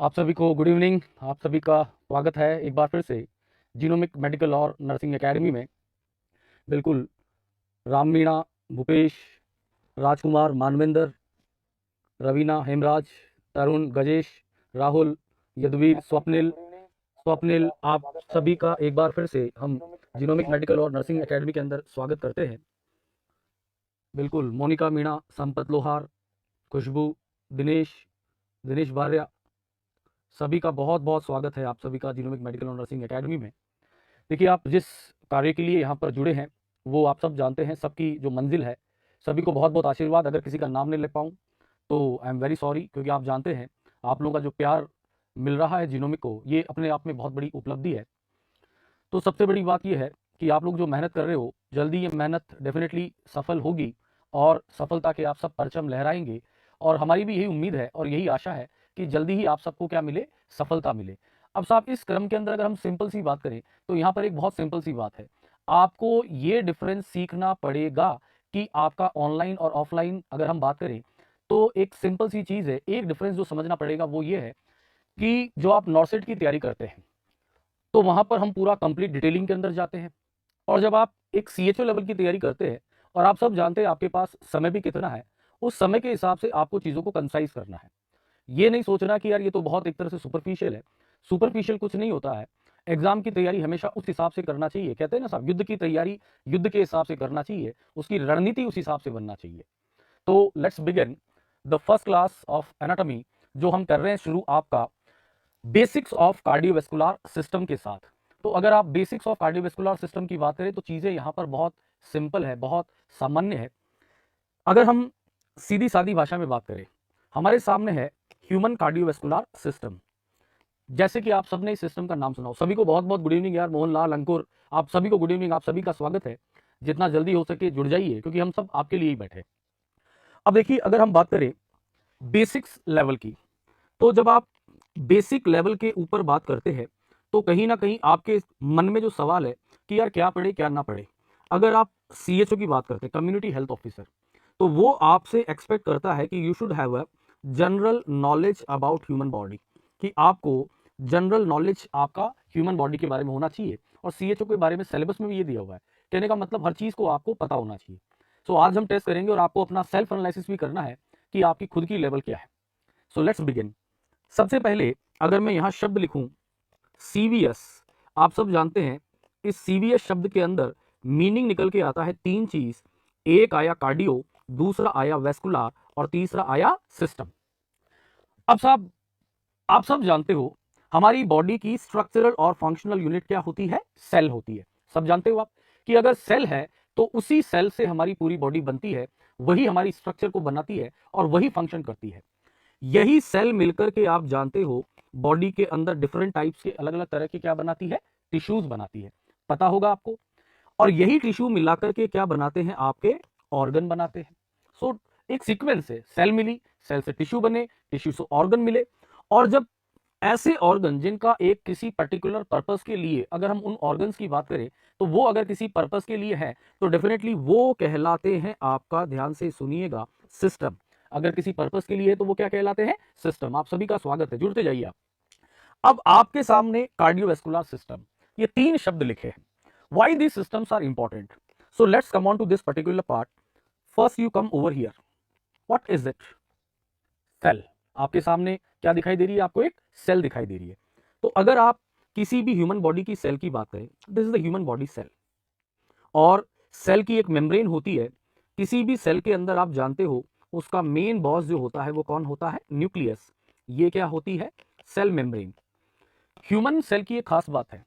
आप सभी को गुड इवनिंग। आप सभी का स्वागत है एक बार फिर से जीनोमिक मेडिकल और नर्सिंग एकेडमी में। बिल्कुल राम मीणा, भूपेश, राजकुमार, मानवेंद्र, रवीना, हेमराज, तरुण, गजेश, राहुल, यदुवीर, स्वप्निल स्वप्निल आप सभी का एक बार फिर से हम जीनोमिक मेडिकल और नर्सिंग एकेडमी के अंदर स्वागत करते हैं। बिल्कुल मोनिका मीणा, संपत लोहार, खुशबू, दिनेश दिनेश भार्या, सभी का बहुत बहुत स्वागत है आप सभी का जीनोमिक मेडिकल और नर्सिंग एकेडमी में। देखिए, आप जिस कार्य के लिए यहाँ पर जुड़े हैं वो आप सब जानते हैं, सबकी जो मंजिल है। सभी को बहुत बहुत आशीर्वाद। अगर किसी का नाम नहीं ले पाऊँ तो आई एम वेरी सॉरी, क्योंकि आप जानते हैं आप लोगों का जो प्यार मिल रहा है जीनोमिक को, ये अपने आप में बहुत बड़ी उपलब्धि है। तो सबसे बड़ी बात यह है कि आप लोग जो मेहनत कर रहे हो, जल्दी ये मेहनत डेफिनेटली सफल होगी और सफलता के आप सब परचम लहराएंगे। और हमारी भी यही उम्मीद है और यही आशा है कि जल्दी ही आप सबको क्या मिले, सफलता मिले। अब साहब, इस क्रम के अंदर अगर हम सिंपल सी बात करें तो यहाँ पर एक बहुत सिंपल सी बात है। आपको ये डिफरेंस सीखना पड़ेगा कि आपका ऑनलाइन और ऑफलाइन अगर हम बात करें तो एक सिंपल सी चीज़ है। एक डिफरेंस जो समझना पड़ेगा वो ये है कि जो आप नॉर्सेट की तैयारी करते हैं तो वहां पर हम पूरा कंप्लीट डिटेलिंग के अंदर जाते हैं। और जब आप एक सीएचओ लेवल की तैयारी करते हैं और आप सब जानते हैं आपके पास समय भी कितना है, उस समय के हिसाब से आपको चीज़ों को कंसाइज करना है। ये नहीं सोचना कि यार ये तो बहुत एक तरह से सुपरफिशियल है। सुपरफिशियल कुछ नहीं होता है। एग्जाम की तैयारी हमेशा उस हिसाब से करना चाहिए। कहते हैं ना साहब, युद्ध की तैयारी युद्ध के हिसाब से करना चाहिए, उसकी रणनीति उस हिसाब से बनना चाहिए। तो let's begin the first class of anatomy, जो हम कर रहे हैं शुरू आपका बेसिक्स ऑफ कार्डियोवैस्कुलर सिस्टम के साथ। तो अगर आप बेसिक्स ऑफ कार्डियोवैस्कुलर सिस्टम की बात करें तो चीज़ें यहाँ पर बहुत सिंपल है, बहुत सामान्य है। अगर हम सीधी सादी भाषा में बात करें, हमारे सामने है ह्यूमन कार्डियोवैस्कुलर सिस्टम। जैसे कि आप सबने इस सिस्टम का नाम सुना हो। सभी को बहुत बहुत गुड इवनिंग यार। मोहनलाल, अंकुर, आप सभी को गुड इवनिंग। आप सभी का स्वागत है। जितना जल्दी हो सके जुड़ जाइए, क्योंकि हम सब आपके लिए ही बैठे। अब देखिए, अगर हम बात करें बेसिक्स लेवल की, तो जब आप बेसिक लेवल के ऊपर बात करते हैं तो कहीं ना कहीं आपके मन में जो सवाल है कि यार क्या पढ़े क्या ना पढ़े। अगर आप सीएचओ की बात करते हैं, कम्युनिटी हेल्थ ऑफिसर, तो वो आपसे एक्सपेक्ट करता है कि you should have a general knowledge about human body, कि आपको जनरल नॉलेज आपका ह्यूमन बॉडी के बारे में होना चाहिए। और सीएचओ के बारे में सिलेबस में भी ये दिया हुआ है। कहने का मतलब हर चीज को आपको पता होना चाहिए। सो आज हम टेस्ट करेंगे और आपको अपना सेल्फ एनालिसिस भी करना है कि आपकी खुद की लेवल क्या है। So let's begin. सबसे पहले अगर मैं यहां शब्द लिखूं सीवीएस, आप सब जानते हैं इस सीवीएस शब्द के अंदर मीनिंग निकल के आता है तीन चीज। एक आया कार्डियो, दूसरा आया वेस्कुलर और तीसरा आया सिस्टम। अब साहब, आप सब जानते हो हमारी बॉडी की स्ट्रक्चरल और फंक्शनल यूनिट क्या होती है? सेल होती है। सब जानते हो आप कि अगर सेल है तो उसी सेल से हमारी पूरी बॉडी बनती है, वही हमारी स्ट्रक्चर को बनाती है और वही फंक्शन करती है। यही सेल मिलकर के आप जानते हो बॉडी के अंदर डिफरेंट टाइप्स के अलग अलग तरह के क्या बनाती है? टिश्यूज बनाती है। पता होगा आपको। और यही टिश्यू मिलाकर के क्या बनाते हैं? आपके ऑर्गन बनाते हैं। सो एक सीक्वेंस है, सेल मिली, सेल से टिश्यू बने, टिश्यू से ऑर्गन मिले। और जब ऐसे ऑर्गन जिनका एक किसी पर्टिकुलर पर्पस के लिए, अगर हम उन ऑर्गन्स की बात करें तो वो अगर किसी पर्पस के लिए है तो डेफिनेटली वो कहलाते हैं, आपका ध्यान से सुनिएगा, सिस्टम। अगर किसी पर्पस के लिए है तो वो क्या कहलाते हैं? सिस्टम। आप सभी का स्वागत है, जुड़ते जाइए आप। अब आपके सामने कार्डियोवैस्कुलर सिस्टम, ये तीन शब्द लिखे हैं। Why these systems are important? So let's come on to this particular part. First you come over here. What is it? Cell. आपके सामने क्या दिखाई दे रही है? आपको एक सेल दिखाई दे रही है। तो अगर आप किसी भी ह्यूमन बॉडी की सेल की बात करें, this is the human body cell. और सेल की एक मेम्ब्रेन होती है। किसी भी सेल के अंदर आप जानते हो उसका मेन बॉस जो होता है वो कौन होता है? न्यूक्लियस। ये क्या होती है? Cell membrane. ह्यूमन सेल की एक खास बात है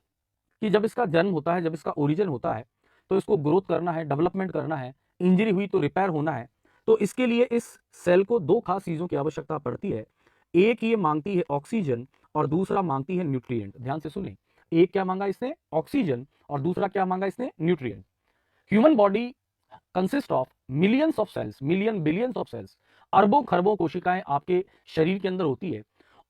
कि जब इसका जन्म होता है, जब इसका ओरिजिन होता है, तो इसको ग्रोथ करना है, डेवलपमेंट करना है, इंजरी हुई तो रिपेयर होना है। तो इसके लिए इस सेल को दो खास चीजों की आवश्यकता पड़ती है। एक ये मांगती है ऑक्सीजन और दूसरा मांगती है न्यूट्रिएंट। ध्यान से सुने, एक क्या मांगा इसने? ऑक्सीजन। और दूसरा क्या मांगा इसने? Nutrient. Human body consist of millions of cells, million billions of cells, अरबों खरबों कोशिकाएं आपके शरीर के अंदर होती है।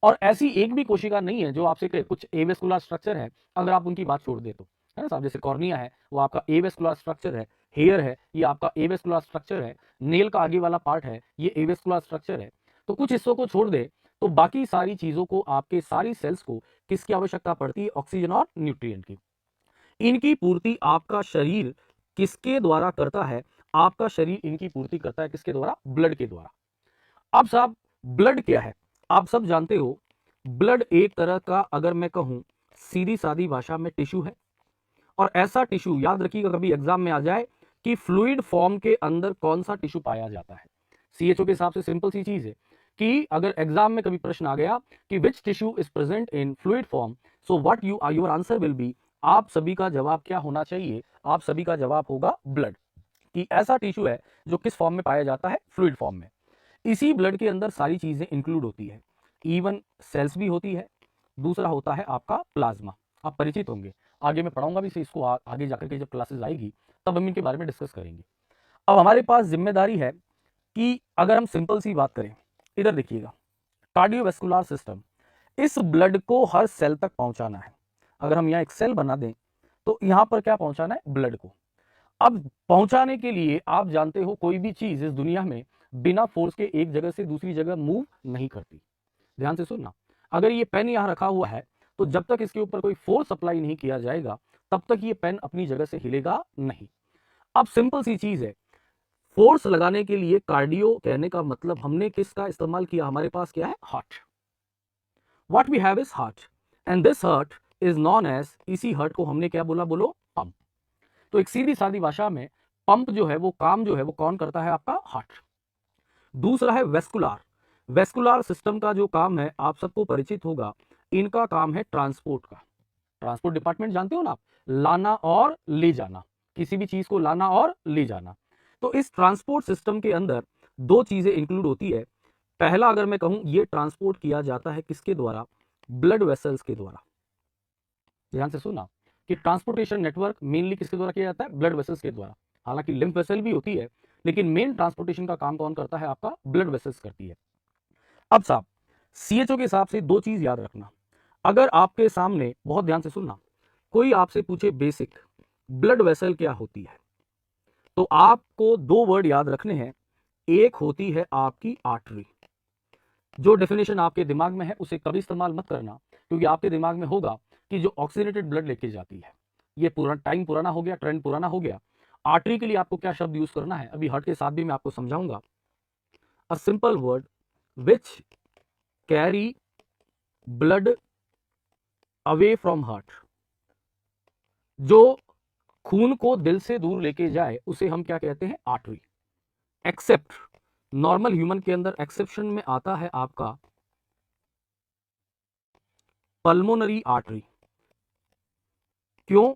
और ऐसी एक भी कोशिका नहीं है जो आपसे कहे कुछ एवेस्कुलर स्ट्रक्चर है, अगर आप उनकी बात छोड़ दे तो, है ना साहब। जैसे कॉर्निया है वो आपका एवेस्कुलर स्ट्रक्चर है, हेयर है ये आपका एवेस्कुलर स्ट्रक्चर है, नेल का आगे वाला पार्ट है ये एवेस्कुलर स्ट्रक्चर है। तो कुछ हिस्सों को छोड़ दे तो बाकी सारी चीजों को, आपके सारी सेल्स को किसकी आवश्यकता पड़ती है? ऑक्सीजन और न्यूट्रिएंट की। इनकी पूर्ति आपका शरीर किसके द्वारा करता है? आपका शरीर इनकी पूर्ति करता है किसके द्वारा? ब्लड के द्वारा। अब साहब ब्लड क्या है? आप सब जानते हो ब्लड एक तरह का, अगर मैं कहूं सीधी सादी भाषा में, टिश्यू है। और ऐसा टिश्यू, याद रखिएगा कभी एग्जाम में आ जाए कि फ्लूइड फॉर्म के अंदर कौन सा टिश्यू पाया जाता है। सीएचओ के हिसाब से सिंपल सी चीज है कि अगर एग्जाम में कभी प्रश्न आ गया कि which tissue is present in fluid form, so what your answer will be, आप सभी का जवाब क्या होना चाहिए? आप सभी का जवाब होगा ब्लड, कि ऐसा टिश्यू है जो किस फॉर्म में पाया जाता है? फ्लूइड फॉर्म में। इसी ब्लड के अंदर सारी चीजें इंक्लूड होती है, इवन सेल्स भी होती है। दूसरा होता है आपका प्लाज्मा, आप परिचित होंगे, आगे मैं पढ़ाऊंगा भी इसको, आगे जाकर के जब क्लासेस आएगी तब हम इनके बारे में डिस्कस करेंगे। अब हमारे पास जिम्मेदारी है कि अगर हम सिंपल सी बात करें, इधर देखिएगा, कार्डियोवैस्कुलर सिस्टम, इस ब्लड को हर सेल तक पहुंचाना है। अगर हम यहाँ एक सेल बना दें तो यहाँ पर क्या पहुंचाना है? ब्लड को। अब पहुंचाने के लिए आप जानते हो कोई भी चीज इस दुनिया में बिना फोर्स के एक जगह से दूसरी जगह मूव नहीं करती। ध्यान से सुनना, अगर ये पेन यहां रखा हुआ है तो जब तक इसके ऊपर कोई फोर्स अप्लाई नहीं किया जाएगा तब तक ये पेन अपनी जगह से हिलेगा नहीं। अब सिंपल सी चीज है, फोर्स लगाने के लिए कार्डियो कहने का मतलब हमने किसका इस्तेमाल किया? हमारे पास क्या है? Heart. What we have is heart, and this heart is known as, इसी हार्ट को हमने क्या बोला? बोलो, पंप। तो एक सीधी सादी भाषा में पंप जो है वो काम जो है वो कौन करता है? आपका हार्ट। दूसरा है वेस्कुलर। वेस्कुलर सिस्टम का जो काम है आप सबको परिचित होगा, इनका काम है ट्रांसपोर्ट का। ट्रांसपोर्ट डिपार्टमेंट जानते हो ना आप, लाना और ले जाना, किसी भी चीज को लाना और ले जाना। तो इस ट्रांसपोर्ट सिस्टम के अंदर दो चीजें इंक्लूड होती है। पहला अगर मैं कहूं, ये ट्रांसपोर्ट किया जाता है किसके द्वारा? ब्लड वेसल्स के द्वारा। ध्यान से सुना कि ट्रांसपोर्टेशन नेटवर्क मेनली किसके द्वारा किया जाता है? ब्लड वेसल्स के द्वारा। हालांकि लिम्फ वेसल भी होती है, लेकिन मेन ट्रांसपोर्टेशन का काम कौन करता है? आपका ब्लड वेसल्स करती है। अब साहब सीएचओ के हिसाब से दो चीज याद रखना, अगर आपके सामने, बहुत ध्यान से सुनना, कोई आपसे पूछे बेसिक ब्लड वेसल क्या होती है, तो आपको दो वर्ड याद रखने हैं। एक होती है आपकी आर्टरी। जो डेफिनेशन आपके दिमाग में है उसे कभी इस्तेमाल मत करना, क्योंकि आपके दिमाग में होगा कि जो ऑक्सीजनेटेड ब्लड लेके जाती है। ये पूरा टाइम पुराना हो गया, ट्रेंड पुराना हो गया। आर्टरी के लिए आपको क्या शब्द यूज करना है, अभी हार्ट के साथ भी मैं आपको समझाऊंगा। A simple word which carry blood away from heart, जो खून को दिल से दूर लेके जाए उसे हम क्या कहते हैं? आर्टरी। एक्सेप्ट नॉर्मल ह्यूमन के अंदर एक्सेप्शन में आता है आपका पल्मोनरी आर्टरी। क्यों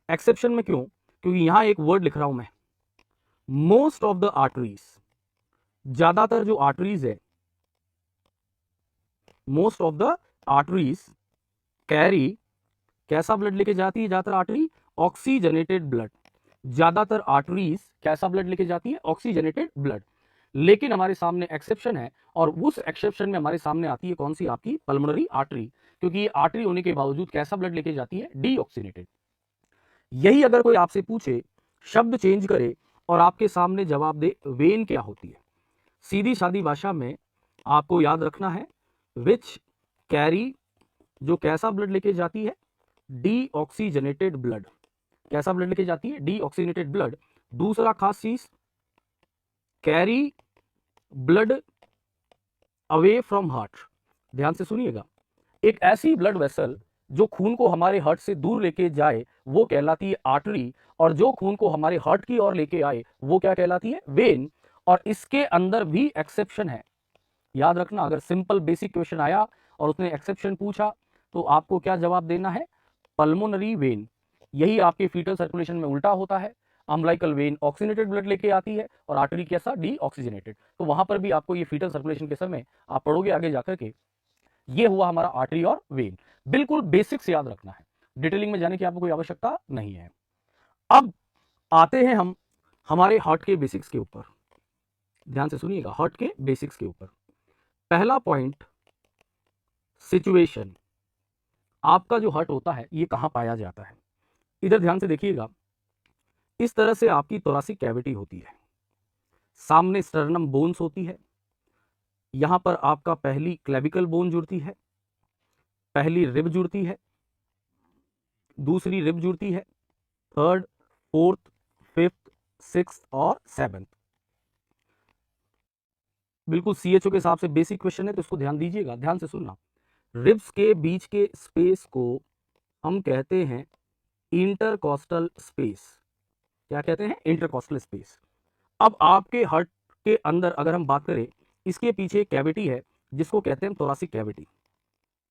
एक्सेप्शन में? क्यों? क्योंकि यहां एक वर्ड लिख रहा हूं मैं, मोस्ट ऑफ द आर्टरीज, ज्यादातर जो आर्टरीज है, most of the arteries carry, कैसा ब्लड लेके जाती है ज्यादातर आर्टरी? Oxygenated blood. ज्यादातर आर्टरीज कैसा ब्लड लेके जाती है? Oxygenated blood. लेकिन हमारे सामने एक्सेप्शन है, और उस एक्सेप्शन में हमारे सामने आती है कौन सी? आपकी पल्मोनरी आर्टरी, क्योंकि ये आर्टरी होने के बावजूद कैसा ब्लड लेके जाती है? डीऑक्सीनेटेड। यही अगर कोई आपसे पूछे, शब्द चेंज करे और आपके सामने जवाब दे वेन क्या होती है, सीधी सादी भाषा में आपको याद रखना है विच कैरी, जो कैसा ब्लड लेके जाती है? Deoxygenated blood. कैसा ब्लड लेके जाती है? Deoxygenated blood. दूसरा खास चीज, carry blood away from heart. ध्यान से सुनिएगा, एक ऐसी ब्लड वेसल जो खून को हमारे हार्ट से दूर लेके जाए वो कहलाती है आर्टरी, और जो खून को हमारे हार्ट की ओर लेके आए वो क्या कहलाती है? वेन। और इसके अंदर भी एक्सेप्शन है, याद रखना। अगर सिंपल बेसिक क्वेश्चन आया और उसने एक्सेप्शन पूछा तो आपको क्या जवाब देना है? Pulmonary vein. यही आपके फीटल सर्कुलेशन में उल्टा होता है, अम्लाइकल वेन ऑक्सीजनेटेड ब्लड लेके आती है और आर्टरी कैसा? डीऑक्सीजनेटेड। तो वहां पर भी आपको ये फीटल सर्कुलेशन के समय आप पढ़ोगे आगे जाकर के, ये हुआ हमारा आर्टरी और वेन। बिल्कुल बेसिक से याद रखना है, डिटेलिंग में जाने की आपको कोई आवश्यकता नहीं है। अब आते हैं हम हमारे हार्ट के बेसिक्स के ऊपर। ध्यान से सुनिएगा, हार्ट के बेसिक्स के ऊपर पहला पॉइंट, सिचुएशन। आपका जो हार्ट होता है ये कहां पाया जाता है? इधर ध्यान से देखिएगा, इस तरह से आपकी थोरैसिक कैविटी होती है, सामने स्टर्नम बोन्स होती है, यहां पर आपका पहली क्लेविकल बोन जुड़ती है, पहली रिब जुड़ती है, दूसरी रिब जुड़ती है, थर्ड, फोर्थ, फिफ्थ, सिक्स्थ और सेवेंथ। बिल्कुल सीएचओ के हिसाब से बेसिक क्वेश्चन है, तो इसको ध्यान दीजिएगा, ध्यान से सुनना। रिब्स के बीच के स्पेस को हम कहते हैं इंटरकॉस्टल स्पेस। क्या कहते हैं? Intercostal space. अब आपके हार्ट के अंदर अगर हम बात करें, इसके पीछे कैविटी है जिसको कहते हैं थोरासिक कैविटी।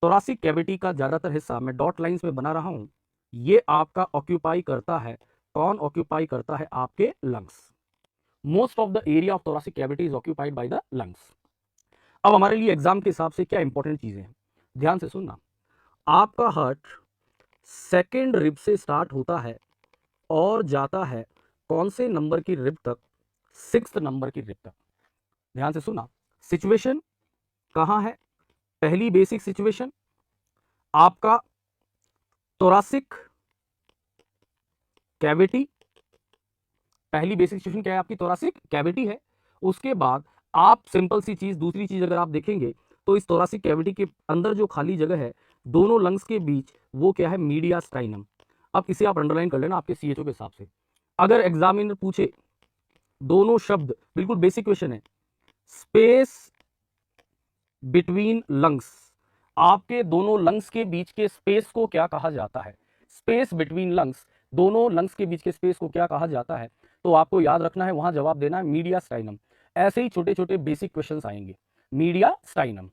थोरासिक कैविटी का ज्यादातर हिस्सा मैं डॉट लाइंस में बना रहा हूं, ये आपका ऑक्यूपाई करता है, कौन ऑक्यूपाई करता है? आपके lungs. Most of the area of thoracic cavity is occupied by the lungs. अब हमारे लिए एग्जाम के हिसाब से क्या इंपॉर्टेंट चीजें हैं, ध्यान से सुनना। आपका हार्ट सेकेंड रिब से स्टार्ट होता है और जाता है कौन से नंबर की रिब तक? सिक्स्थ नंबर की रिब तक। ध्यान से सुना। सिचुएशन कहां है? पहली बेसिक सिचुएशन आपका थोरासिक कैविटी, पहली बेसिक सिचुएशन क्या है? आपकी थोरासिक कैविटी है। उसके बाद आप सिंपल सी चीज, दूसरी चीज अगर आप देखेंगे तो इस थोरासिक कैविटी के अंदर जो खाली जगह है दोनों लंग्स के बीच, वो क्या है? मीडियास्टाइनम। अब इसे आप अंडरलाइन कर लेना आपके सीएचओ के हिसाब से। अगर एग्जामिनर पूछे दोनों शब्द, बिल्कुल बेसिक क्वेश्चन है, स्पेस बिटवीन लंग्स, आपके दोनों लंग्स के बीच के स्पेस को क्या कहा जाता है? स्पेस बिटवीन लंग्स, दोनों लंग्स के बीच के स्पेस को क्या कहा जाता है? तो आपको याद रखना है, वहां जवाब देना है मीडियास्टाइनम। ऐसे ही छोटे छोटे बेसिक क्वेश्चंस आएंगे, मीडियास्टाइनम।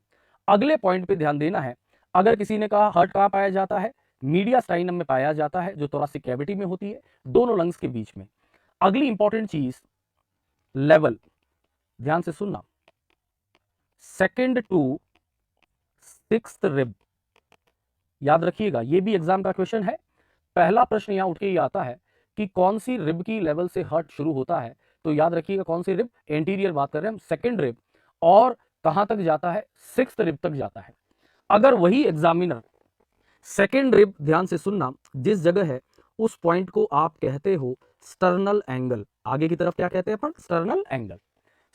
अगले पॉइंट पे ध्यान देना है। अगर किसी ने कहा हार्ट कहां पाया जाता है? मीडियास्टाइनम में पाया जाता है, जो थोरासिक कैविटी में होती है, दोनों लंग्स के बीच में। अगली इंपॉर्टेंट चीज, लेवल, ध्यान से सुनना। सेकेंड टू सिक्स्थ रिब, याद रखिएगा, ये भी एग्जाम का क्वेश्चन है। पहला प्रश्न यहां उठ के ये आता है कि कौन सी रिब की लेवल से हार्ट शुरू होता है? तो याद रखिएगा कौन सी रिब? एंटीरियर बात कर रहे हैं हम, सेकेंड रिब। और कहां तक जाता है? सिक्स्थ रिब तक जाता है। अगर वही एग्जामिनर सेकेंड रिब, ध्यान से सुनना, जिस जगह है उस पॉइंट को आप कहते हो स्टर्नल एंगल। आगे की तरफ क्या कहते हैं अपन? Sternal angle.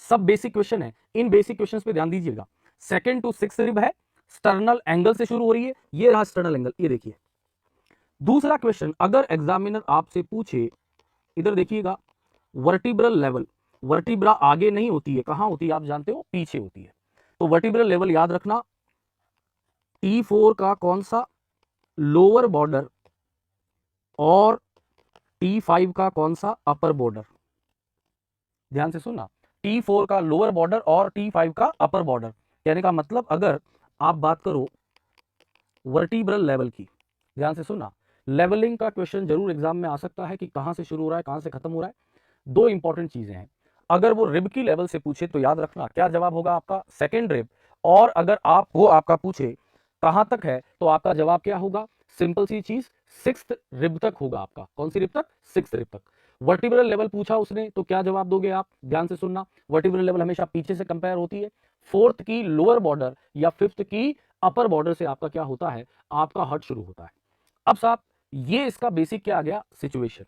सब बेसिक क्वेश्चन है, इन बेसिक क्वेश्चंस पे ध्यान दीजिएगा। सेकेंड टू सिक्स्थ रिब है, स्टर्नल एंगल से शुरू हो रही है, ये रहा स्टर्नल एंगल, ये देखिए। दूसरा क्वेश्चन, अगर एग्जामिनर आपसे पूछे, इधर देखिएगा, वर्टिब्रल लेवल, वर्टिब्रा आगे नहीं होती है, कहां होती है आप जानते हो? पीछे होती है। तो वर्टिब्रल लेवल याद रखना, T4 का कौन सा? लोअर बॉर्डर, और T5 का कौन सा? Upper border. ध्यान से सुनना, T4 का लोअर बॉर्डर और T5 का अपर बॉर्डर। कहने का मतलब, अगर आप बात करो वर्टिब्रल लेवल की, ध्यान से सुनना, लेवलिंग का क्वेश्चन जरूर एग्जाम में आ सकता है कि कहां से शुरू हो रहा है, कहां से खत्म हो रहा है। दो इंपॉर्टेंट चीजें हैं। अगर वो रिब की लेवल से पूछे तो याद रखना क्या जवाब होगा आपका? Second rib. और अगर आपका पूछे कहां तक है, तो आपका जवाब क्या होगा? सिंपल सी चीज, सिक्स्थ रिब तक होगा आपका। कौन सी रिब तक? सिक्स्थ रिब तक। वर्टिब्रल लेवल पूछा उसने तो क्या जवाब दोगे आप? ध्यान से सुनना, वर्टिब्रल लेवल हमेशा पीछे से कंपेयर होती है। फोर्थ की लोअर बॉर्डर या फिफ्थ की अपर बॉर्डर से आपका क्या होता है? आपका हार्ट शुरू होता है। अब साहब, ये इसका बेसिक क्या आ गया? सिचुएशन।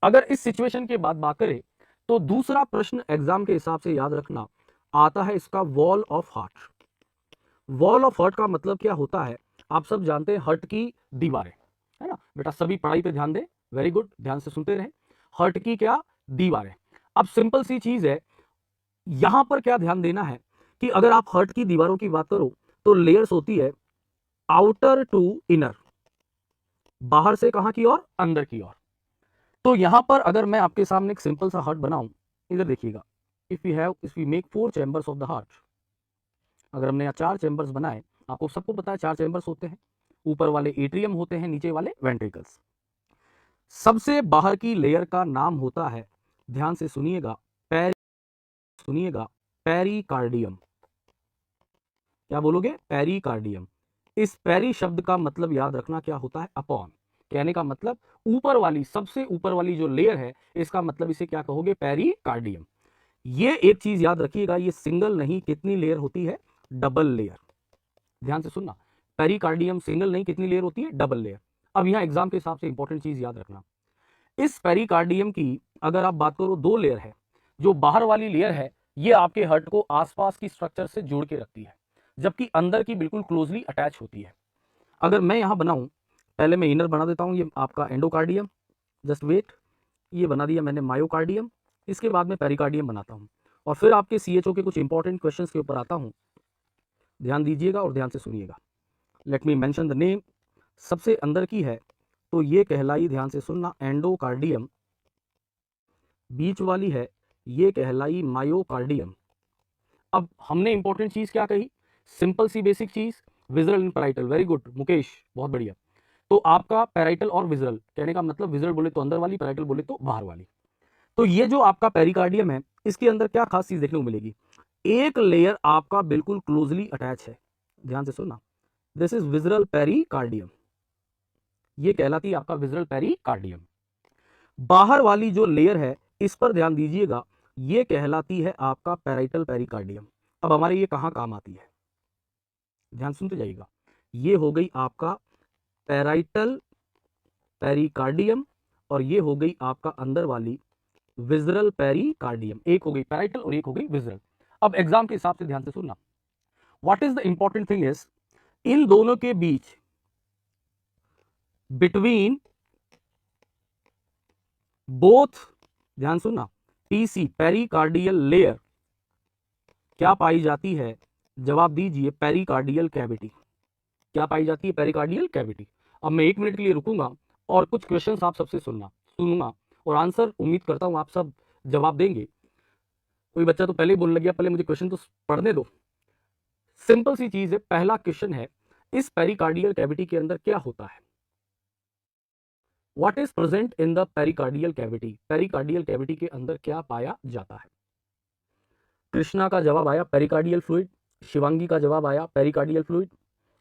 अगर इस सिचुएशन के बाद बात करें तो दूसरा प्रश्न एग्जाम के हिसाब से याद रखना आता है इसका, wall of heart. Wall of heart का मतलब क्या होता है? आप सब जानते हैं, हार्ट की दीवारें, है ना बेटा? सभी पढ़ाई पे ध्यान दें, वेरी गुड, ध्यान से सुनते रहे। हार्ट की क्या? दीवारें। अब सिंपल सी चीज है, यहां पर क्या ध्यान देना है कि अगर आप हार्ट की दीवारों की बात करो तो लेयर्स होती है आउटर टू इनर, बाहर से कहां की ओर? अंदर की ओर। तो यहां पर अगर मैं आपके सामने एक सिंपल सा हार्ट बनाऊं, इधर देखिएगा, if we make 4 chambers of the heart, अगर हमने यहाँ 4 चैम्बर्स बनाए, आपको सबको पता है 4 चैम्बर्स होते हैं, ऊपर वाले एट्रियम होते हैं, नीचे वाले वेंट्रिकल्स। सबसे बाहर की लेयर का नाम होता है, ध्यान से सुनिएगा, पेरिकार्डियम। क्या बोलोगे? पेरिकार्डियम। इस पेरी शब्द का मतलब याद रखना क्या होता है? अपॉन। कहने का मतलब ऊपर वाली, सबसे ऊपर वाली जो लेयर है, इसका मतलब इसे क्या कहोगे? पेरिकार्डियम। ये एक चीज याद रखिएगा, ये सिंगल नहीं, कितनी लेयर होती है? Double layer. ध्यान से सुनना, पेरिकार्डियम सिंगल नहीं, कितनी लेयर होती है? Double layer. अब यहां एग्जाम के हिसाब से इंपॉर्टेंट चीज याद रखना, इस पेरिकार्डियम की अगर आप बात करो, 2 लेयर है। जो बाहर वाली लेयर है ये आपके हार्ट को आसपास की स्ट्रक्चर से जोड़ के रखती है, जबकि अंदर की बिल्कुल क्लोजली अटैच होती है। अगर मैं यहाँ बनाऊं, पहले मैं इनर बना देता हूँ, ये आपका एंडोकार्डियम, जस्ट वेट, ये बना दिया मैंने मायोकार्डियम, इसके बाद में पेरिकार्डियम बनाता हूँ, और फिर आपके सीएचओ के कुछ इंपॉर्टेंट क्वेश्चंस के ऊपर आता हूँ। ध्यान दीजिएगा और ध्यान से सुनिएगा। Let me mention the name. सबसे अंदर की है तो ये कहलाई, ध्यान से सुनना, एंडोकार्डियम। बीच वाली है ये कहलाई मायोकार्डियम। अब हमने इंपॉर्टेंट चीज क्या कही, सिंपल सी बेसिक चीज, visceral and parietal. Very good Mukesh, बहुत बढ़िया। तो आपका पैराइटल और विजरल, कहने का मतलब विजरल बोले तो अंदर वाली, पैराइटल बोले तो बाहर वाली। तो ये जो आपका पेरिकार्डियम है, इसके अंदर क्या खास चीज देखने को मिलेगी, एक लेयर आपका बिल्कुल क्लोजली अटैच है। ध्यान से सुनना, दिस इज विजरल पेरिकार्डियम, ये कहलाती है आपका विजरल पेरिकार्डियम। बाहर वाली जो लेयर है, इस पर ध्यान दीजिएगा, ये कहलाती है आपका पैराइटल पेरिकार्डियम। अब हमारे ये कहां काम आती है, ध्यान सुनते जाइएगा। ये हो गई आपका पैराइटल पेरिकार्डियम, और ये हो गई आपका अंदर वाली विजरल पेरिकार्डियम। एक हो गई पैराइटल और एक हो गई विजरल। अब एग्जाम के हिसाब से ध्यान से सुनना, what is the important thing is, इन दोनों के बीच, बिटवीन बोथ, ध्यान सुनना, पीसी पेरिकार्डियल लेयर, क्या पाई जाती है, जवाब दीजिए, पेरिकार्डियल कैविटी। क्या पाई जाती है, पेरिकार्डियल कैविटी। अब मैं 1 मिनट के लिए रुकूंगा और कुछ क्वेश्चंस आप सबसे सुनूंगा, और आंसर उम्मीद करता हूं आप सब जवाब देंगे। कोई बच्चा तो पहले ही बोलने लग गया, पहले मुझे क्वेश्चन तो पढ़ने दो। सिंपल सी चीज है, पहला क्वेश्चन है, इस पेरिकार्डियल कैविटी के अंदर क्या होता है, what is present in the pericardial cavity, pericardial cavity के अंदर क्या पाया जाता है। कृष्णा का जवाब आया पेरिकार्डियल फ्लूइड, शिवांगी का जवाब आया पेरिकार्डियल फ्लूइड।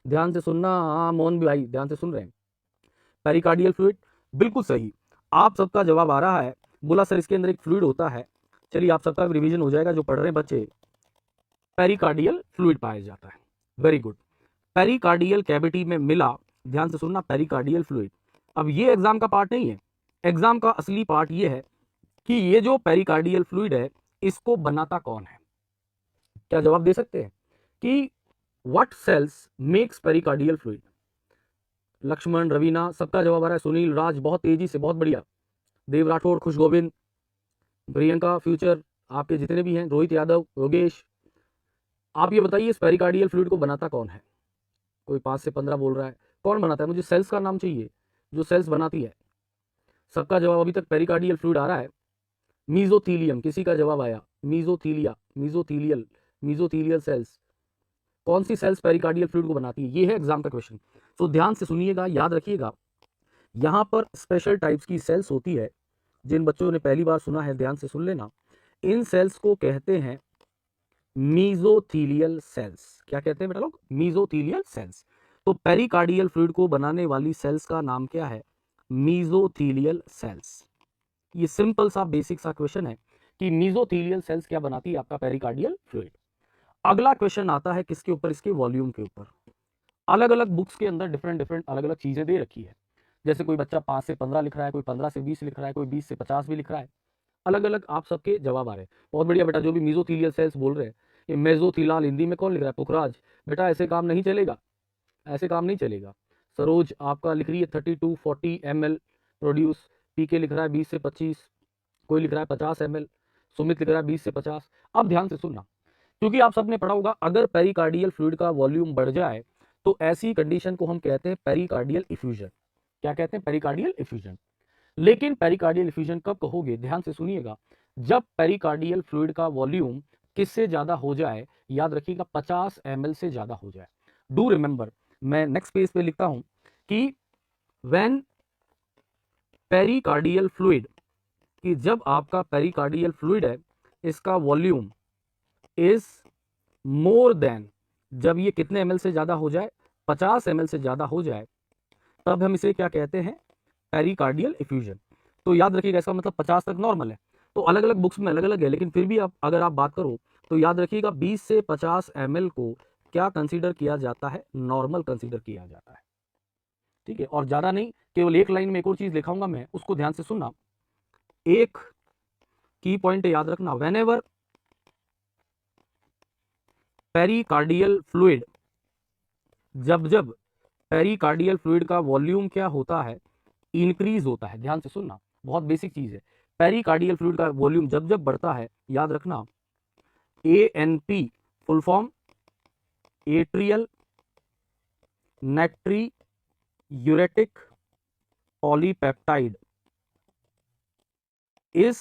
ध्यान से सुनना, हाँ मोहन भाई ध्यान से सुन रहे हैं, पेरिकार्डियल फ्लूइड बिल्कुल सही। आप सबका जवाब आ रहा है, बोला सर इसके अंदर एक फ्लूइड होता है। चलिए आप सबका रिवीजन हो जाएगा, जो पढ़ रहे हैं बच्चे, पेरिकार्डियल फ्लूइड पाया जाता है। वेरी गुड, पेरिकार्डियल कैविटी में मिला, ध्यान से सुनना, पेरिकार्डियल फ्लूइड। अब ये एग्जाम का पार्ट नहीं है, एग्जाम का असली पार्ट ये है कि ये जो पेरिकार्डियल फ्लूइड है, इसको बनाता कौन है। क्या जवाब दे सकते हैं कि what cells makes pericardial fluid. Lakshman, Raveena, सबका जवाब आ रहा है, सुनील, राज बहुत तेजी से, बहुत बढ़िया, देव राठौड़, खुश गोविंद, प्रियंका, फ्यूचर, आपके जितने भी हैं, रोहित यादव, योगेश, आप ये बताइए इस पेरिकार्डियल फ्लूइड को बनाता कौन है। कोई 5 से 15 बोल रहा है, कौन बनाता है, मुझे सेल्स का नाम चाहिए जो सेल्स बनाती है। सबका जवाब अभी तक पेरिकार्डियल फ्लूइड आ रहा है। मीजोथीलियम, किसी का जवाब आया, मीजोथीलिया, मीजोथीलियल, मीजोथीलियल सेल्स। कौन सी सेल्स पेरिकार्डियल फ्लूइड को बनाती है, ये है एग्जाम का क्वेश्चन। तो ध्यान से सुनिएगा, याद रखिएगा, यहां पर स्पेशल टाइप्स की सेल्स होती है। जिन बच्चों ने पहली बार सुना है ध्यान से सुन लेना, इन सेल्स को कहते हैं मीजोथीलियल सेल्स। क्या कहते हैं बेटा लोग, मीजोथीलियल सेल्स। तो पेरिकार्डियल फ्लूइड को बनाने वाली सेल्स का नाम क्या है, मीजोथीलियल सेल्स। ये सिंपल सा बेसिक सा क्वेश्चन है कि मीजोथीलियल सेल्स क्या बनाती है आपका पेरिकार्डियल फ्लूइड। अगला क्वेश्चन आता है किसके ऊपर, इसके वॉल्यूम के ऊपर। अलग अलग बुक्स के अंदर डिफरेंट अलग अलग चीजें दे रखी है। जैसे कोई बच्चा 5 से 15 लिख रहा है, कोई 15 से 20 लिख रहा है, कोई 20 से 50 भी लिख रहा है। अलग अलग आप सबके जवाब आ रहे हैं, बहुत बढ़िया बेटा। जो भी मीजोथीलियल सेल्स बोल रहे हैं, ये मेजोथीलाल हिंदी में कौन लिख रहा है, पुखराज, बेटा ऐसे काम नहीं चलेगा, ऐसे काम नहीं चलेगा। सरोज आपका लिख रही है 32-40 ml प्रोड्यूस, पीके लिख रहा है 20 से 25, कोई लिख रहा है 50 ml, सुमित लिख रहा है 20 से 50। अब ध्यान से सुनना, क्योंकि आप सबने पढ़ा होगा, अगर पेरिकार्डियल फ्लूइड का वॉल्यूम बढ़ जाए तो ऐसी कंडीशन को हम कहते हैं पेरिकार्डियल इफ्यूजन। क्या कहते हैं, पेरिकार्डियल इफ्यूजन। लेकिन पेरिकार्डियल इफ्यूजन कब कहोगे, ध्यान से सुनिएगा, जब पेरिकार्डियल फ्लूइड का वॉल्यूम किससे ज्यादा हो जाए, याद रखिएगा 50 ml से ज्यादा हो जाए। डू रिमेंबर, मैं नेक्स्ट पेज पे लिखता हूं कि व्हेन पेरिकार्डियल फ्लूइड, कि जब आपका पेरिकार्डियल फ्लूइड है, इसका वॉल्यूम इज मोर देन, जब ये कितने ml से ज्यादा हो जाए, 50 ml से ज्यादा हो जाए, तब हम इसे क्या कहते हैं, पेरिकार्डियल इफ्यूजन। तो याद रखिएगा, इसका मतलब 50 तक नॉर्मल है। तो अलग अलग बुक्स में अलग अलग है, लेकिन फिर भी आप अगर आप बात करो तो याद रखिएगा 20 से 50 ml को क्या कंसीडर किया जाता है, नॉर्मल कंसीडर किया जाता है। ठीक है, और ज्यादा नहीं, केवल एक लाइन में एक और चीज लिखाऊंगा मैं, उसको ध्यान से सुनना। एक की पॉइंट याद रखना, व्हेनेवर पेरिकार्डियल फ्लूइड, जब जब पेरिकार्डियल फ्लूइड का वॉल्यूम क्या होता है, इंक्रीज होता है। ध्यान से सुनना, बहुत बेसिक चीज है। पेरिकार्डियल फ्लूइड का वॉल्यूम जब जब बढ़ता है, याद रखना, ANP full form atrial natriuretic polypeptide is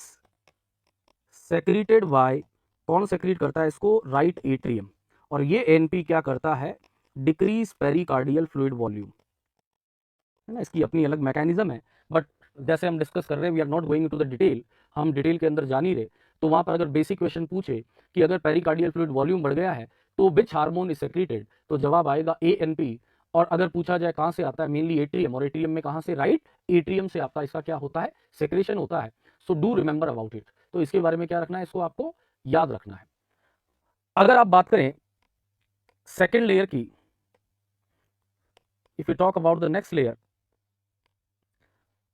secreted by, कौन सेक्रेट करता है इसको, राइट एट्रियम। और ये ANP क्या करता है, डिक्रीज पेरिकार्डियल फ्लूइड वॉल्यूम, है ना। इसकी अपनी अलग मैकेनिज्म है, बट जैसे हम डिस्कस कर रहे हैं, we are not going to the detail, हम डिटेल के अंदर जा नहीं रहे। तो वहां पर अगर बेसिक क्वेश्चन पूछे कि अगर पेरिकार्डियल फ्लूइड वॉल्यूम बढ़ गया है तो विच हार्मोन इज सेक्रेटेड, तो जवाब आएगा ANP। और अगर पूछा जाए कहां से आता है, मेनली एट्रियम, और एट्रियम में कहां से, राइट एट्रियम से आपका इसका क्या होता है, सेक्रेशन होता है। So do remember about it. तो इसके बारे में क्या रखना है, इसको आपको याद रखना है। अगर आप बात करें सेकेंड लेयर की, if you talk about the next layer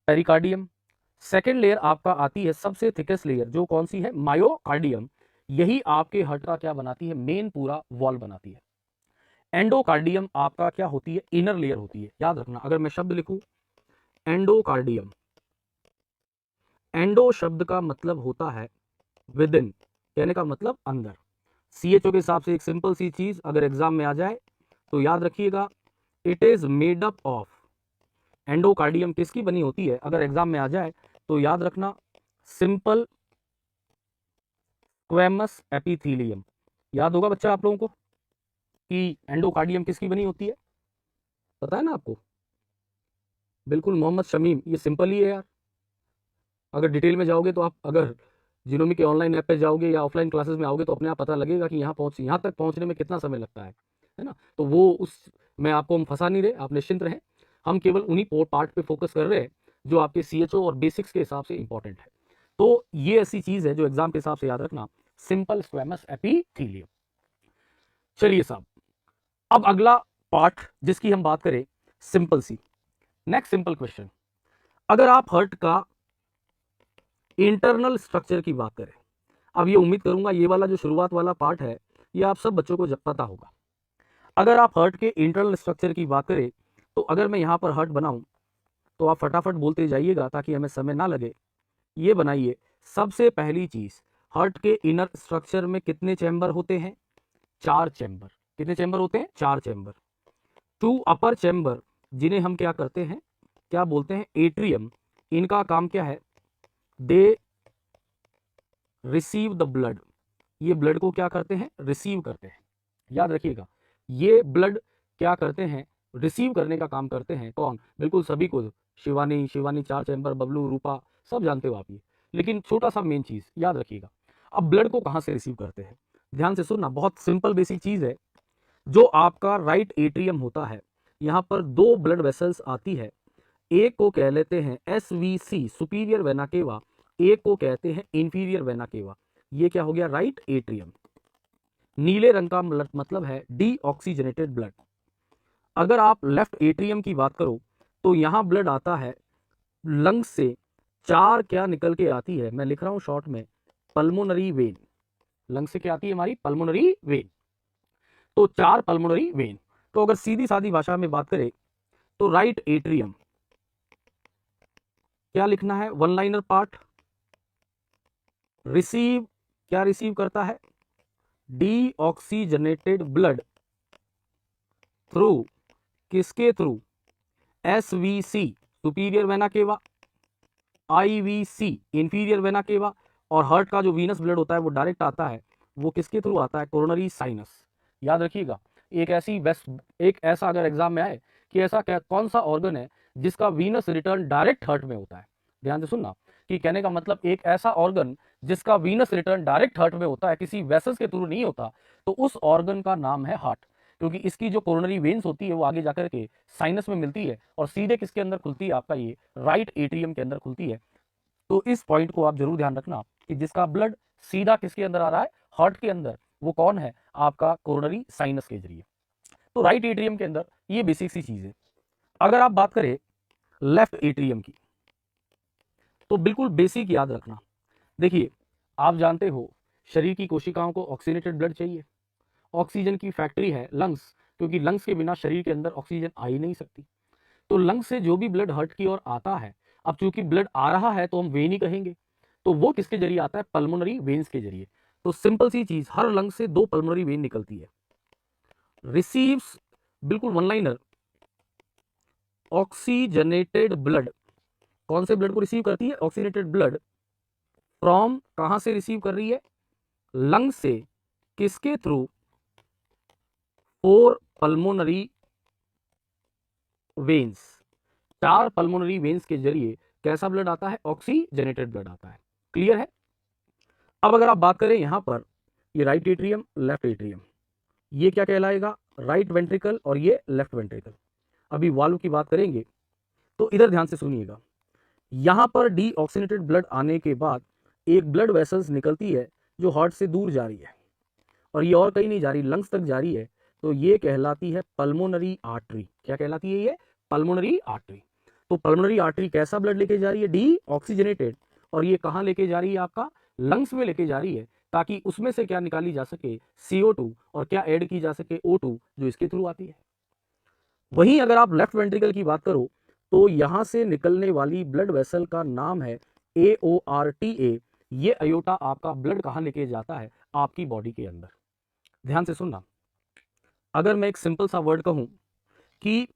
pericardium, second layer आपका आती है सबसे थिकेस्ट लेयर, जो कौन सी है, मायोकार्डियम। यही आपके हार्ट का क्या बनाती है, मेन पूरा वॉल बनाती है। एंडोकार्डियम आपका क्या होती है, इनर लेयर होती है। याद रखना, अगर मैं शब्द लिखूं एंडोकार्डियम, एंडो शब्द का मतलब होता है विद इन, कहने का मतलब अंदर। CHO के हिसाब से एक सिंपल सी चीज अगर एग्जाम में आ जाए तो याद रखिएगा, it is made up of, endocardium किसकी बनी होती है, अगर एग्जाम में आ जाए तो याद रखना, सिंपल स्क्वेमस एपिथेलियम। याद होगा बच्चा आप लोगों को कि एंडोकार्डियम किसकी बनी होती है, पता है ना आपको, बिल्कुल मोहम्मद शमीम, ये सिंपल ही है यार। अगर डिटेल में जाओगे तो आप, अगर जिनोमी के ऑनलाइन ऐप पे जाओगे या ऑफलाइन क्लासेस में आओगे तो अपने आप पता लगेगा कि यहाँ तक पहुंचने में कितना समय लगता है ना। तो वो उस में आपको हम फंसा नहीं रहे, आप निश्चिंत रहें। हम केवल उन्हीं पार्ट पे फोकस कर रहे हैं जो आपके CHO और बेसिक्स के हिसाब से इंपॉर्टेंट है। तो ये ऐसी चीज है जो एग्जाम के हिसाब से याद रखना, सिंपल स्क्वेमस एपिथेलियम। चलिए साहब, अब अगला पार्ट जिसकी हम बात करें, सिंपल सी, नेक्स्ट सिंपल क्वेश्चन, अगर आप हार्ट का इंटरनल स्ट्रक्चर की बात करें, अब ये उम्मीद करूंगा ये वाला जो शुरुआत वाला पार्ट है ये आप सब बच्चों को जब पता होगा। अगर आप हार्ट के इंटरनल स्ट्रक्चर की बात करें तो अगर मैं यहां पर हार्ट बनाऊं तो आप फटाफट बोलते जाइएगा ताकि हमें समय ना लगे। ये बनाइए, सबसे पहली चीज, हार्ट के इनर स्ट्रक्चर में कितने चैम्बर होते हैं, 4 चैम्बर। कितने चैम्बर होते हैं, 4 चैम्बर। 2 अपर चैम्बर, जिन्हें हम क्या करते हैं, क्या बोलते हैं, एट्रियम। इनका काम क्या है, दे रिसीव द ब्लड, ये ब्लड को क्या करते हैं, रिसीव करते हैं। याद रखिएगा, ये ब्लड क्या करते हैं, रिसीव करने का काम करते हैं। कौन, बिल्कुल सभी को, शिवानी, 4 चैम्बर, बबलू, रूपा, सब जानते हो आप ये। लेकिन छोटा सा मेन चीज याद रखिएगा, अब ब्लड को कहां से रिसीव करते हैं, ध्यान से सुनना, बहुत सिंपल बेसिक चीज है। जो आपका राइट एट्रियम होता है, यहां पर 2 ब्लड वेसल्स आती है, एक को कह लेते हैं SVC सुपीरियर वेना केवा, एक को कहते हैं इंफीरियर वेना केवा। ये क्या हो गया, राइट एट्रियम। नीले रंग का मतलब है डीऑक्सीजनेटेड ब्लड। अगर आप लेफ्ट एट्रियम की बात करो तो यहां ब्लड आता है लंग्स से, 4 क्या निकल के आती है, मैं लिख रहा हूं शॉर्ट में, पल्मोनरी वेन। लंग्स से क्या आती है हमारी, पल्मोनरी वेन। तो 4 पल्मोनरी वेन। तो अगर सीधी सादी भाषा में बात करें तो राइट एट्रियम क्या लिखना है, वन लाइनर पार्ट, रिसीव, क्या रिसीव करता है, डीऑक्सीजनेटेड ब्लड थ्रू, किसके through, SVC superior vena cava, IVC inferior vena cava. और हार्ट का जो वीनस ब्लड होता है वो डायरेक्ट आता है, वो किसके थ्रू आता है, कोरोनरी साइनस। याद रखिएगा, एक ऐसा अगर एग्जाम में आए कि ऐसा कौन सा ऑर्गन है जिसका वीनस रिटर्न डायरेक्ट हार्ट में होता है, ध्यान से सुनना, कि कहने का मतलब एक ऐसा ऑर्गन जिसका वीनस रिटर्न डायरेक्ट हार्ट में होता है, किसी वेसल्स के थ्रू नहीं होता, तो उस ऑर्गन का नाम है हार्ट। क्योंकि इसकी जो कोरोनरी वेन्स होती है वो आगे जाकर के साइनस में मिलती है और सीधे किसके अंदर खुलती है, आपका ये राइट एट्रियम के अंदर खुलती है। तो इस पॉइंट को आप जरूर ध्यान रखना कि जिसका ब्लड सीधा किसके अंदर आ रहा है, हार्ट के अंदर, वो कौन है, आपका कोरोनरी साइनस के जरिए। तो राइट एट्रियम के अंदर ये बेसिक सी चीज है। अगर आप बात करें लेफ्ट एट्रियम की तो बिल्कुल बेसिक याद रखना। देखिए, आप जानते हो शरीर की कोशिकाओं को ऑक्सीनेटेड ब्लड चाहिए ऑक्सीजन की फैक्ट्री है लंग्स, क्योंकि लंग्स के बिना शरीर के अंदर ऑक्सीजन आ ही नहीं सकती। तो लंग्स से जो भी ब्लड हार्ट की ओर आता है, अब चूंकि ब्लड आ रहा है तो हम वेन ही कहेंगे, तो वो किसके जरिए आता है? पल्मोनरी वेन्स के जरिए। तो सिंपल सी चीज, हर लंग से 2 पल्मोनरी वेन निकलती है। रिसीव्स, बिल्कुल वन लाइनर, ऑक्सीजनेटेड ब्लड, कौन से ब्लड को रिसीव करती है? ऑक्सीजनेटेड ब्लड फ्रॉम, कहां से रिसीव कर रही है? लंग से, किसके through? 4 pulmonary veins, 4 pulmonary veins के जरिए कैसा ब्लड आता है? ऑक्सीजनेटेड ब्लड आता है। क्लियर है? अब अगर आप बात करें यहां पर, ये राइट एट्रियम, लेफ्ट एट्रियम, ये क्या कहलाएगा? राइट वेंट्रिकल, और ये लेफ्ट वेंट्रिकल। अभी वाल्व की बात करेंगे तो इधर ध्यान से सुनिएगा, यहां पर डीऑक्सीनेटेड ब्लड आने के बाद एक ब्लड वेसल्स निकलती है जो हार्ट से दूर जा रही है, और ये और कहीं नहीं जा रही, लंग्स तक जा रही है, तो ये कहलाती है पल्मोनरी आर्टरी। क्या कहलाती है ये? Pulmonary artery. तो पल्मोनरी आर्टरी कैसा ब्लड लेके जा रही है? डीऑक्सीजनेटेड, और ये कहां लेके जा रही है? आपका लंग्स में लेके जा रही है, ताकि उसमें से क्या निकाली जा सके? CO2, और क्या ऐड की जा सके? O2, जो इसके थ्रू आती है। वहीं अगर आप लेफ्ट वेंट्रिकल की बात करो तो यहां से निकलने वाली ब्लड वेसल का नाम है AORTA। ये अयोटा आपका ब्लड कहां लेके जाता है? आपकी बॉडी के अंदर। ध्यान से सुनना, अगर मैं एक सिंपल सा वर्ड कहूं कि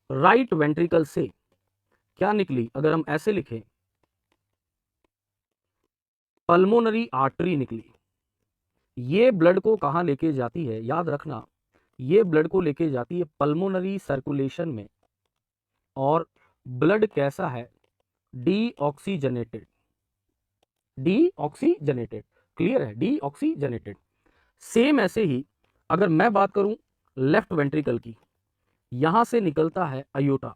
राइट वेंट्रिकल से क्या निकली, अगर हम ऐसे लिखें, पल्मोनरी आर्टरी निकली, ये ब्लड को कहां लेके जाती है? याद रखना, ये ब्लड को लेके जाती है पल्मोनरी सर्कुलेशन में, और ब्लड कैसा है? Deoxygenated, deoxygenated. क्लियर है? डीऑक्सीजनेटेड। सेम ऐसे ही अगर मैं बात करूं लेफ्ट वेंट्रिकल की, यहां से निकलता है अयोटा,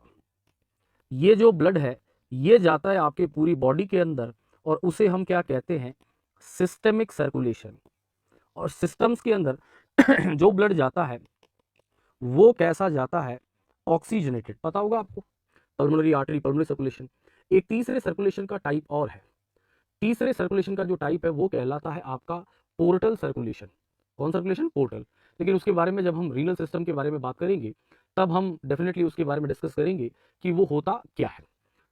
ये जो ब्लड है ये जाता है आपके पूरी बॉडी के अंदर, और उसे हम क्या कहते हैं? Systemic circulation. और सिस्टम्स के अंदर जो ब्लड जाता है वो कैसा जाता है? ऑक्सीजनेटेड। पता होगा आपको, पल्मोनरी आर्टरी, पल्मोनरी सर्कुलेशन। एक तीसरे सर्कुलेशन का टाइप और है, तीसरे सर्कुलेशन का जो टाइप है वो कहलाता है आपका पोर्टल सर्कुलेशन। कौन सर्कुलेशन? पोर्टल। लेकिन उसके बारे में जब हम रीनल सिस्टम के बारे में बात करेंगे तब हम डेफिनेटली उसके बारे में डिस्कस करेंगे कि वो होता क्या है।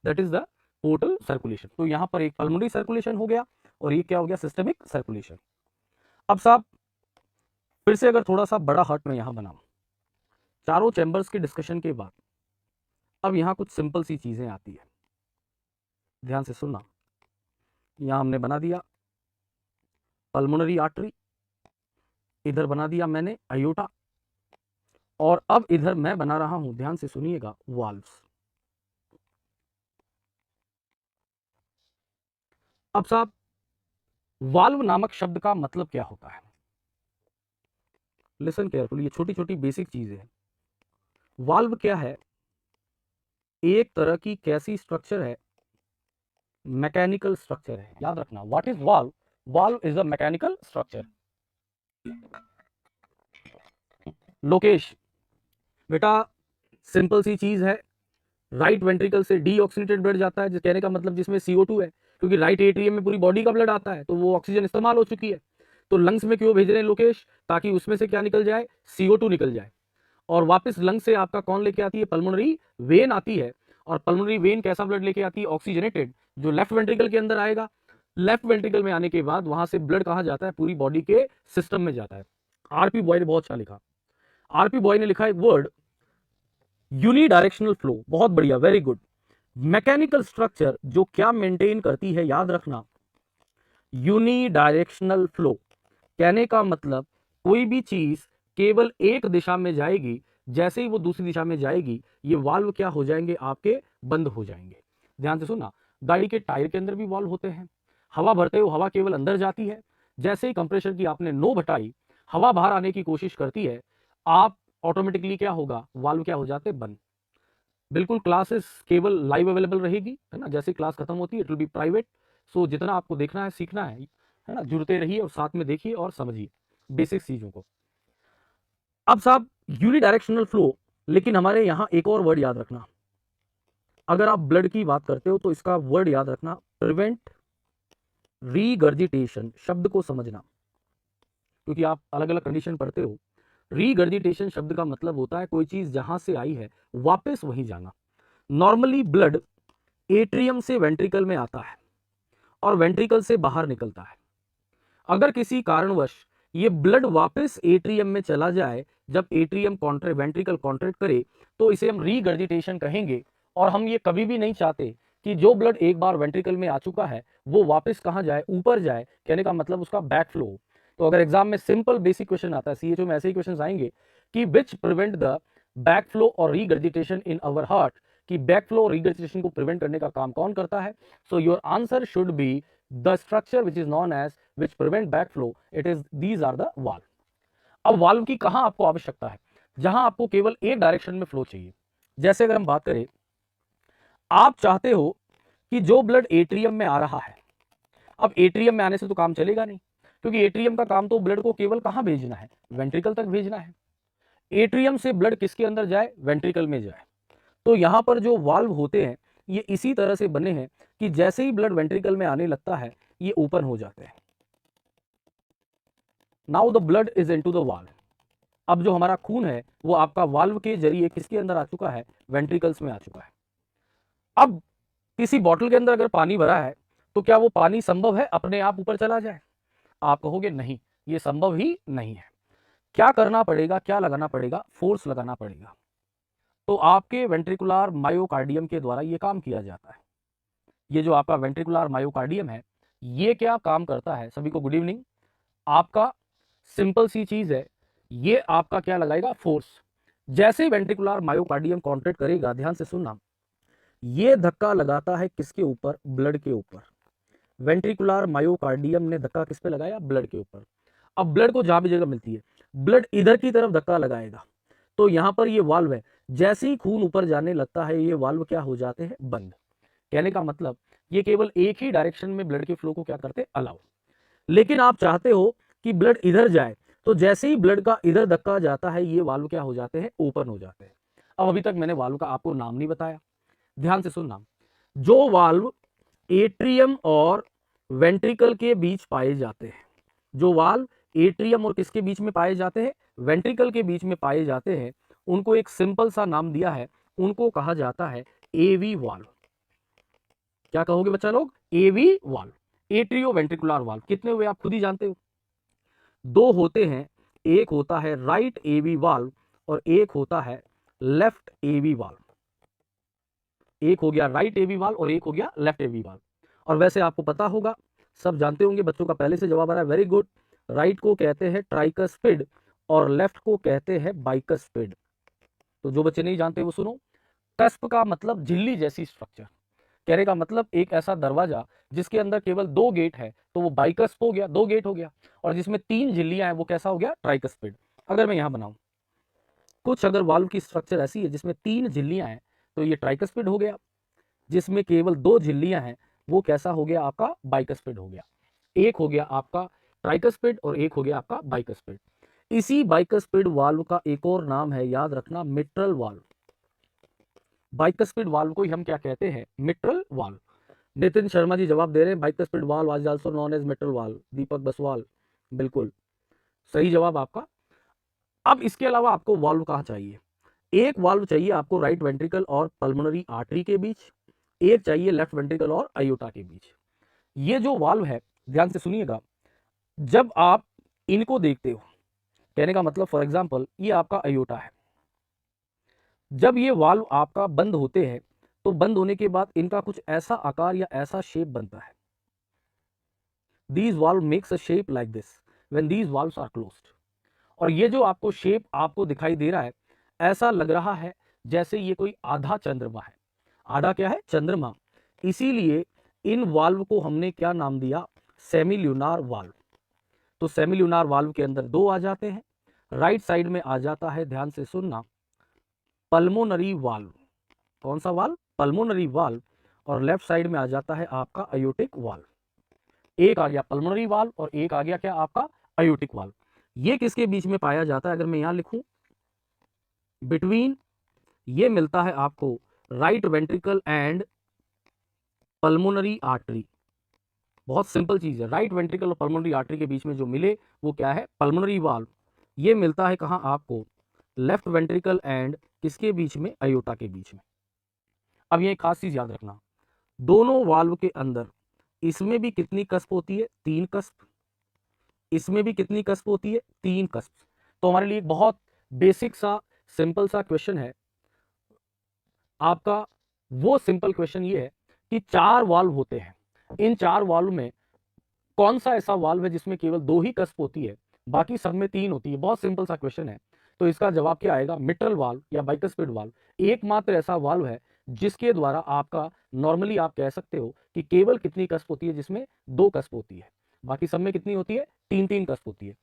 That is the portal circulation. तो यहां पर एक पल्मोनरी सर्कुलेशन हो गया, और ये क्या हो गया? Systemic circulation. अब साहब फिर से अगर थोड़ा सा बड़ा हार्ट में यहां बनाऊं, चारों चैम्बर्स के डिस्कशन के बाद अब यहां कुछ सिंपल सी चीजें आती है। ध्यान से सुनना, यहां हमने बना दिया पल्मोनरी आर्टरी, इधर बना दिया मैंने अयोटा, और अब इधर मैं बना रहा हूं, ध्यान से सुनिएगा, वाल्व्स। अब साहब वाल्व नामक शब्द का मतलब क्या होता है? लिसन केयरफुली, ये छोटी छोटी बेसिक चीजें हैं। वाल्व क्या है? एक तरह की कैसी स्ट्रक्चर है? मैकेनिकल स्ट्रक्चर है। याद रखना, what is valve? Valve is a mechanical structure. Lokesh बेटा, सिंपल सी चीज है, राइट वेंट्रिकल से डीऑक्सीनेटेड ब्लड जाता है, जिस कहने का मतलब जिसमें CO2 है, क्योंकि राइट एट्रियम में पूरी बॉडी का ब्लड आता है, तो वो ऑक्सीजन इस्तेमाल हो चुकी है। तो लंग्स में क्यों भेज रहे हैं लोकेश? ताकि उसमें से क्या निकल जाए? CO2 निकल जाए, और वापस लंग से आपका कौन लेके आती है? पल्मोनरी वेन आती है, और पल्मोनरी वेन कैसा ब्लड लेके आती है? ऑक्सीजनेटेड, जो लेफ्ट वेंट्रिकल के अंदर आएगा। लेफ्ट वेंट्रिकल में आने के बाद वहां से ब्लड कहां जाता है? पूरी बॉडी के सिस्टम में जाता है। आरपी बॉय ने बहुत अच्छा लिखा, आरपी बॉय ने लिखा एक वर्ड, यूनिडायरेक्शनल फ्लो। बहुत बढ़िया, वेरी गुड। मैकेनिकल स्ट्रक्चर जो क्या मेंटेन करती है? याद रखना, यूनिडायरेक्शनल फ्लो। कहने का मतलब कोई भी चीज केवल एक दिशा में जाएगी, जैसे ही वो दूसरी दिशा में जाएगी ये वाल्व क्या हो जाएंगे? आपके बंद हो जाएंगे। ध्यान से सुनना, गाड़ी के टायर के अंदर भी वाल्व होते हैं। हवा भरते हुए हवा केवल अंदर जाती है, जैसे ही कंप्रेशर की आपने नो हटाई, हवा बाहर आने की कोशिश करती है, आप ऑटोमेटिकली क्या होगा? वाल्व क्या हो जाते? बंद। बिल्कुल, क्लासेस केवल लाइव अवेलेबल रहेगी, है ना। जैसे क्लास खत्म होती है इट विल बी प्राइवेट। सो जितना आपको देखना है, सीखना है ना, जुड़ते रहिए और साथ में देखिए और समझिए बेसिक चीजों को। अब साहब यूनिडायरेक्शनल फ्लो, लेकिन हमारे यहां एक और वर्ड याद रखना, अगर आप ब्लड की बात करते हो तो इसका वर्ड याद रखना, प्रिवेंट रीगर्जिटेशन। शब्द को समझना, क्योंकि आप अलग अलग कंडीशन पढ़ते हो। रीगर्जिटेशन शब्द का मतलब होता है कोई चीज जहां से आई है वापस वहीं जाना। नॉर्मली ब्लड एट्रियम से वेंट्रिकल में आता है और वेंट्रिकल से बाहर निकलता है। अगर किसी कारणवश ये ब्लड वापस एट्रियम में चला जाए, जब एट्रियम कॉन्ट्रैक्ट वेंट्रिकल कॉन्ट्रैक्ट करे, तो इसे हम रीगर्जिटेशन कहेंगे। और हम ये कभी भी नहीं चाहते कि जो ब्लड एक बार वेंट्रिकल में आ चुका है वो वापस कहां जाए, ऊपर जाए। कहने का मतलब उसका बैक फ्लो हो। तो अगर एग्जाम में सिंपल बेसिक क्वेश्चन आता है, सीएचओ में ऐसे ही क्वेश्चन आएंगे कि which prevent the back flow और रीगर्जिटेशन इन अवर हार्ट, कि बैक फ्लो और रीगर्जिटेशन को प्रिवेंट करने का काम कौन करता है। So your answer should be the structure which is known as which prevent backflow, it is these are the valve। अब वाल्व की कहां आपको आवश्यकता है, जहां आपको केवल एक डायरेक्शन में फ्लो चाहिए। जैसे अगर हम बात करें, आप चाहते हो कि जो ब्लड एट्रियम में आ रहा है, अब एट्रियम में आने से तो काम चलेगा नहीं, क्योंकि एट्रियम का काम तो ब्लड को केवल कहां भेजना है, वेंट्रिकल तक भेजना है। एट्रियम से ब्लड किसके अंदर जाए, वेंट्रिकल में जाए। तो यहां पर जो वाल्व होते हैं ये इसी तरह से बने हैं कि जैसे ही ब्लड वेंट्रिकल में आने लगता है ये ओपन हो जाते हैं। Now the blood is into the valve. अब जो हमारा खून है वो आपका वाल्व के जरिए किसके अंदर आ चुका है, वेंट्रिकल्स में आ चुका है। अब किसी बॉटल के अंदर अगर पानी भरा है तो क्या वो पानी संभव है अपने आप ऊपर चला जाए? आप कहोगे नहीं, ये संभव ही नहीं है। क्या करना पड़ेगा, क्या लगाना पड़ेगा, फोर्स लगाना पड़ेगा। तो आपके वेंट्रिकुलर मायोकार्डियम के द्वारा ये काम किया जाता है। ये जो आपका वेंट्रिकुलर मायोकार्डियम है ये क्या काम करता है, सभी को गुड इवनिंग। आपका सिंपल सी चीज है, ये आपका क्या लगाएगा, फोर्स। जैसे वेंट्रिकुलर मायोकार्डियम कॉन्ट्रैक्ट करेगा, ध्यान से सुनना, ये धक्का लगाता है किसके ऊपर, ब्लड के ऊपर। वेंट्रिकुलर मायोकार्डियम ने धक्का किस पे लगाया, ब्लड के ऊपर। अब ब्लड को जहां भी जगह मिलती है ब्लड इधर की तरफ धक्का लगाएगा, तो यहां पर ये वाल्व है, जैसे ही खून ऊपर जाने लगता है ये वाल्व क्या हो जाते हैं, बंद। कहने का मतलब ये केवल एक ही डायरेक्शन में ब्लड के फ्लो को क्या करते, अलाउ। लेकिन आप चाहते हो कि ब्लड इधर जाए, तो जैसे ही ब्लड का इधर धक्का जाता है ये वाल्व क्या हो जाते हैं, ओपन हो जाते हैं। अब अभी तक मैंने वाल्व का आपको नाम नहीं बताया, ध्यान से सुनना। जो वाल्व एट्रियम और वेंट्रिकल के बीच पाए जाते हैं, जो वाल्व एट्रियम और किसके बीच में पाए जाते हैं, वेंट्रिकल के बीच में पाए जाते हैं, उनको एक सिंपल सा नाम दिया है, उनको कहा जाता है एवी वाल्व। क्या कहोगे बच्चा लोग, एवी वाल्व, एट्रियो वेंट्रिकुलर वाल्व। कितने हुए आप खुद ही जानते हो, दो होते हैं, एक होता है राइट एवी वाल्व और एक होता है लेफ्ट एवी वाल्व। एक हो गया राइट एवी वाल्व और एक हो गया लेफ्ट एवी वाल्व। और वैसे आपको पता होगा, सब जानते होंगे, बच्चों का पहले से जवाब आ रहा है, वेरी गुड। राइट को कहते हैं ट्राइकस्पिड और लेफ्ट को कहते हैं बाइकस्पिड। तो जो बच्चे नहीं जानते वो सुनो। कस्प का मतलब झिल्ली जैसी स्ट्रक्चर, कहने का मतलब एक ऐसा दरवाजा जिसके अंदर केवल दो गेट है तो वो बाइकस्प हो गया, दो गेट हो गया। और जिसमें तीन झिल्लियां हैं वो कैसा हो गया, ट्राइकस्पिड। अगर मैं यहां बनाऊं कुछ, अगर वाल्व की स्ट्रक्चर ऐसी है जिसमें तीन झिल्लियां हैं तो ये ट्राइकस्पिड हो गया। जिसमें केवल दो झिल्लियां हैं वो कैसा हो गया, आपका बाइकस्पिड हो गया। एक हो गया आपका ट्राइकस्पिड और एक हो गया आपका बाइकस्पिड। इसी बाइकस्पिड वाल्व का एक और नाम है, याद रखना, मिट्रल वाल्व। बाइकस्पिड वाल्व को हम क्या कहते हैं, मिट्रल वाल्व। नितिन शर्मा जी जवाब दे रहे हैं, bicuspid valve is also known as mitral valve. Deepak Baswal, बिल्कुल सही जवाब आपका। अब इसके अलावा आपको वाल्व कहां चाहिए, एक वाल्व चाहिए आपको राइट वेंट्रिकल और पल्मोनरी आर्टरी के बीच, एक चाहिए लेफ्ट वेंट्रिकल और आयोटा के बीच। ये जो वाल्व है, ध्यान से सुनिएगा, जब आप इनको देखते हो, कहने का मतलब फॉर एग्जांपल ये आपका आयोटा है, जब ये वाल्व आपका बंद होते हैं तो बंद होने के बाद इनका कुछ ऐसा आकार या ऐसा शेप बनता है। These valve makes a shape like this when these valves are closed। और ये जो आपको शेप आपको दिखाई दे रहा है, ऐसा लग रहा है जैसे ये कोई आधा चंद्रमा है। आधा क्या है, चंद्रमा। इसीलिए इन वाल्व को हमने क्या नाम दिया, सेमील्यूनार वाल्व। तो सेमील्यूनार वाल्व के अंदर दो आ जाते हैं, राइट साइड में आ जाता है, ध्यान से सुनना, पल्मोनरी वाल्व। कौन सा वाल्व, पल्मोनरी वाल्व। और लेफ्ट साइड में आ जाता है आपका अयोटिक वाल्व। एक आ गया पल्मोनरी वाल्व और एक आ गया क्या, आपका अयोटिक वाल्व। ये किसके बीच में पाया जाता है, अगर मैं यहां लिखूं, बिटवीन, ये मिलता है आपको right ventricle and pulmonary artery. बहुत सिंपल चीज है, राइट वेंट्रिकल और पल्मोनरी आर्टरी के बीच में जो मिले वो क्या है, पल्मोनरी वाल्व। ये मिलता है कहाँ आपको, लेफ्ट वेंट्रिकल एंड किसके बीच में, अयोटा के बीच में। अब ये एक खास चीज याद रखना, दोनों वाल्व के अंदर इसमें भी कितनी कस्प होती है, 3 कस्प, इसमें भी कितनी कस्प होती है, 3 कस्प। तो हमारे लिए एक बहुत बेसिक सा सिंपल सा क्वेश्चन है आपका। वो सिंपल क्वेश्चन ये है कि 4 वाल्व होते हैं, इन 4 वाल्व में कौन सा ऐसा वाल्व है जिसमें केवल 2 ही कस्प होती है, बाकी सब में 3 होती है। बहुत सिंपल सा क्वेश्चन है। तो इसका जवाब क्या आएगा, मिट्रल वाल्व या बाइकस्पिड वाल्व एकमात्र ऐसा वाल्व है जिसके द्वारा आपका नॉर्मली आप कह सकते हो कि केवल कितनी कस्प होती है, जिसमें 2 कस्प होती है, बाकी सब में कितनी होती है, 3 कस्प होती है।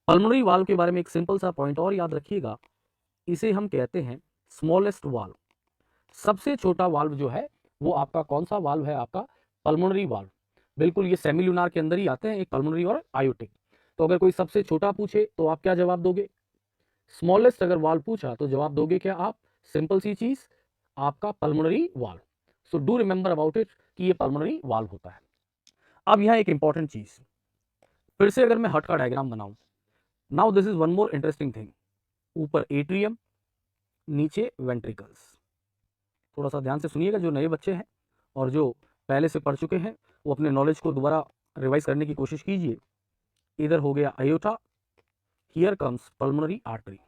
पल्मोनरी वाल्व के बारे में एक सिंपल सा पॉइंट और याद रखिएगा, इसे हम कहते हैं स्मॉलेस्ट वाल्व। सबसे छोटा वाल्व जो है वो आपका कौन सा वाल्व है, आपका पल्मोनरी वाल्व। बिल्कुल, ये सेमिल्यूनार के अंदर ही आते हैं, एक पल्मोनरी और आयोटिक। तो अगर कोई सबसे छोटा पूछे तो आप क्या जवाब दोगे, स्मॉलेस्ट। अगर वाल्व पूछा तो जवाब दोगे क्या आप, सिंपल सी चीज, आपका pulmonary valve. So do remember about it कि ये पल्मोनरी वाल्व होता है। अब यहां एक इंपॉर्टेंट चीज, फिर से अगर मैं हर्ट का डायग्राम बनाऊं, now this is one more interesting thing. ऊपर एट्रियम, नीचे वेंट्रिकल्स। थोड़ा सा ध्यान से सुनिएगा, जो नए बच्चे हैं और जो पहले से पढ़ चुके हैं वो अपने नॉलेज को दोबारा रिवाइज करने की कोशिश कीजिए। इधर हो गया aorta, here comes pulmonary artery.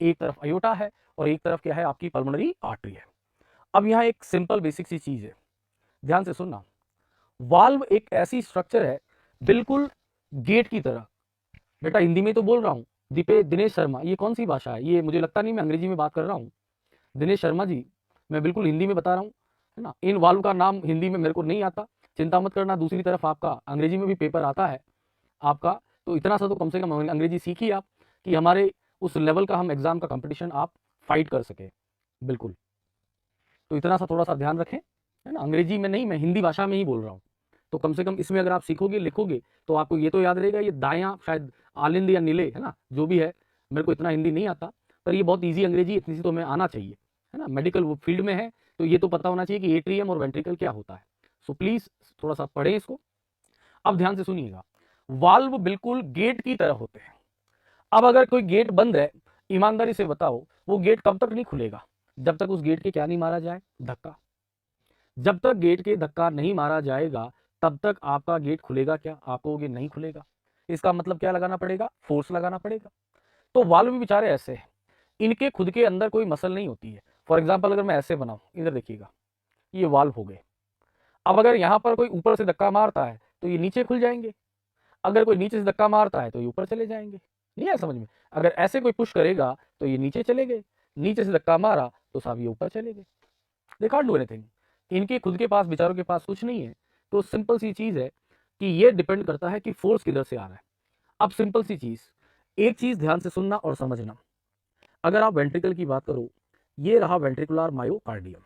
एक तरफ अयोटा है और एक तरफ क्या है, आपकी पल्मोनरी आर्टरी है। अब यहाँ एक सिंपल बेसिक सी चीज है, ध्यान से सुनना। वाल्व एक ऐसी स्ट्रक्चर है बिल्कुल गेट की तरह। बेटा हिंदी में तो बोल रहा हूँ, दिनेश शर्मा, ये कौन सी भाषा है, ये मुझे लगता नहीं मैं अंग्रेजी में बात कर रहा हूँ। दिनेश शर्मा जी, मैं बिल्कुल हिंदी में बता रहा हूँ, है ना। इन वाल्व का नाम हिंदी में मेरे को नहीं आता, चिंता मत करना। दूसरी तरफ आपका अंग्रेजी में भी पेपर आता है आपका, तो इतना सा तो कम से कम अंग्रेजी सीखिए आप, कि हमारे उस लेवल का हम एग्जाम का कंपटीशन आप फाइट कर सके। बिल्कुल, तो इतना सा थोड़ा सा ध्यान रखें, है ना। अंग्रेजी में नहीं, मैं हिंदी भाषा में ही बोल रहा हूँ। तो कम से कम इसमें अगर आप सीखोगे लिखोगे तो आपको ये तो याद रहेगा, ये दायां शायद आलिंद या नीले, है ना, जो भी है। मेरे को इतना हिंदी नहीं आता, पर ये बहुत ईजी अंग्रेजी, इतनी सी तो हमें आना चाहिए, है ना। मेडिकल वो फील्ड में है तो ये तो पता होना चाहिए कि एट्रियम और वेंट्रिकल क्या होता है। सो प्लीज थोड़ा सा पढ़ें इसको। अब ध्यान से सुनिएगा, वाल्व बिल्कुल गेट की तरह होते हैं। अब अगर कोई गेट बंद है, ईमानदारी से बताओ वो गेट कब तक नहीं खुलेगा, जब तक उस गेट के क्या नहीं मारा जाए, धक्का। जब तक गेट के धक्का नहीं मारा जाएगा तब तक आपका गेट खुलेगा क्या, आप कहोगे नहीं खुलेगा। इसका मतलब क्या लगाना पड़ेगा, फोर्स लगाना पड़ेगा। तो वाल्व भी बेचारे ऐसे हैं, इनके खुद के अंदर कोई मसल नहीं होती है। फॉर एग्जाम्पल अगर मैं ऐसे बनाऊं, इधर देखिएगा, ये वाल्व हो गए। अब अगर यहां पर कोई ऊपर से धक्का मारता है तो ये नीचे खुल जाएंगे, अगर कोई नीचे से धक्का मारता है तो ये ऊपर चले जाएंगे। नहीं है समझ में, अगर ऐसे कोई पुश करेगा तो ये नीचे चले गए, नीचे से धक्का मारा तो साहब ये ऊपर चले गए। दे कांट डू एनीथिंग, इनके खुद के पास, बेचारों के पास कुछ नहीं है। तो सिंपल सी चीज है कि ये डिपेंड करता है कि फोर्स किधर से आ रहा है। अब सिंपल सी चीज, एक चीज ध्यान से सुनना और समझना। अगर आप वेंट्रिकल की बात करो, ये रहा ventricular myocardium,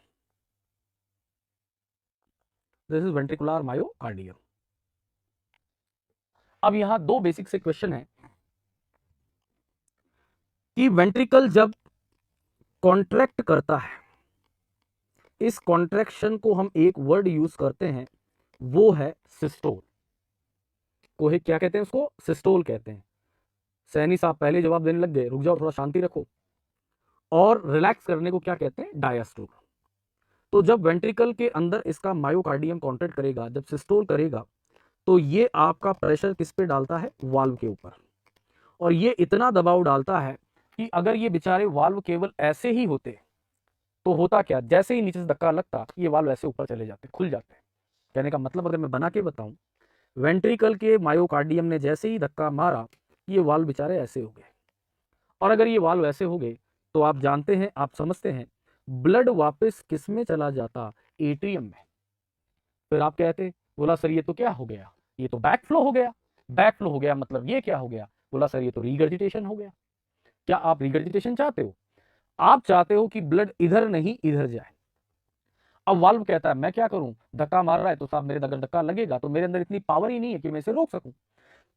this is ventricular myocardium. अब यहां दो बेसिक से क्वेश्चन है कि वेंट्रिकल जब कॉन्ट्रैक्ट करता है, इस कॉन्ट्रैक्शन को हम एक वर्ड यूज करते हैं, वो है सिस्टोल। को है क्या कहते हैं, उसको सिस्टोल कहते हैं। सैनी साहब पहले जवाब देने लग गए, रुक जाओ थोड़ा शांति रखो। और रिलैक्स करने को क्या कहते हैं, डायस्टोल। तो जब वेंट्रिकल के अंदर इसका मायोकार्डियम कॉन्ट्रैक्ट करेगा, जब सिस्टोल करेगा, तो ये आपका प्रेशर किस पे डालता है, वाल्व के ऊपर। और ये इतना दबाव डालता है कि अगर ये बेचारे वाल्व केवल ऐसे ही होते तो होता क्या, जैसे ही नीचे से धक्का लगता ये वाल्व ऐसे ऊपर चले जाते, खुल जाते। कहने का मतलब अगर मैं बना के बताऊं, वेंट्रिकल के मायोकार्डियम ने जैसे ही धक्का मारा ये वाल्व बेचारे ऐसे हो गए। और अगर ये वाल्व ऐसे हो गए तो आप जानते हैं, आप समझते हैं, ब्लड वापस किस में चला जाता, एट्रियम में। फिर आप कहते, बोला सर ये तो क्या हो गया, ये तो बैक फ्लो हो गया। बैक फ्लो हो गया मतलब ये क्या हो गया, बोला सर ये तो रीगर्जिटेशन हो गया। क्या आप रीगर्जिटेशन चाहते हो, आप चाहते हो कि ब्लड इधर नहीं इधर जाए। अब वाल्व कहता है मैं क्या करूं, धक्का मार रहा है तो साहब मेरे अगर धक्का लगेगा तो मेरे अंदर इतनी पावर ही नहीं है कि मैं इसे रोक सकूं।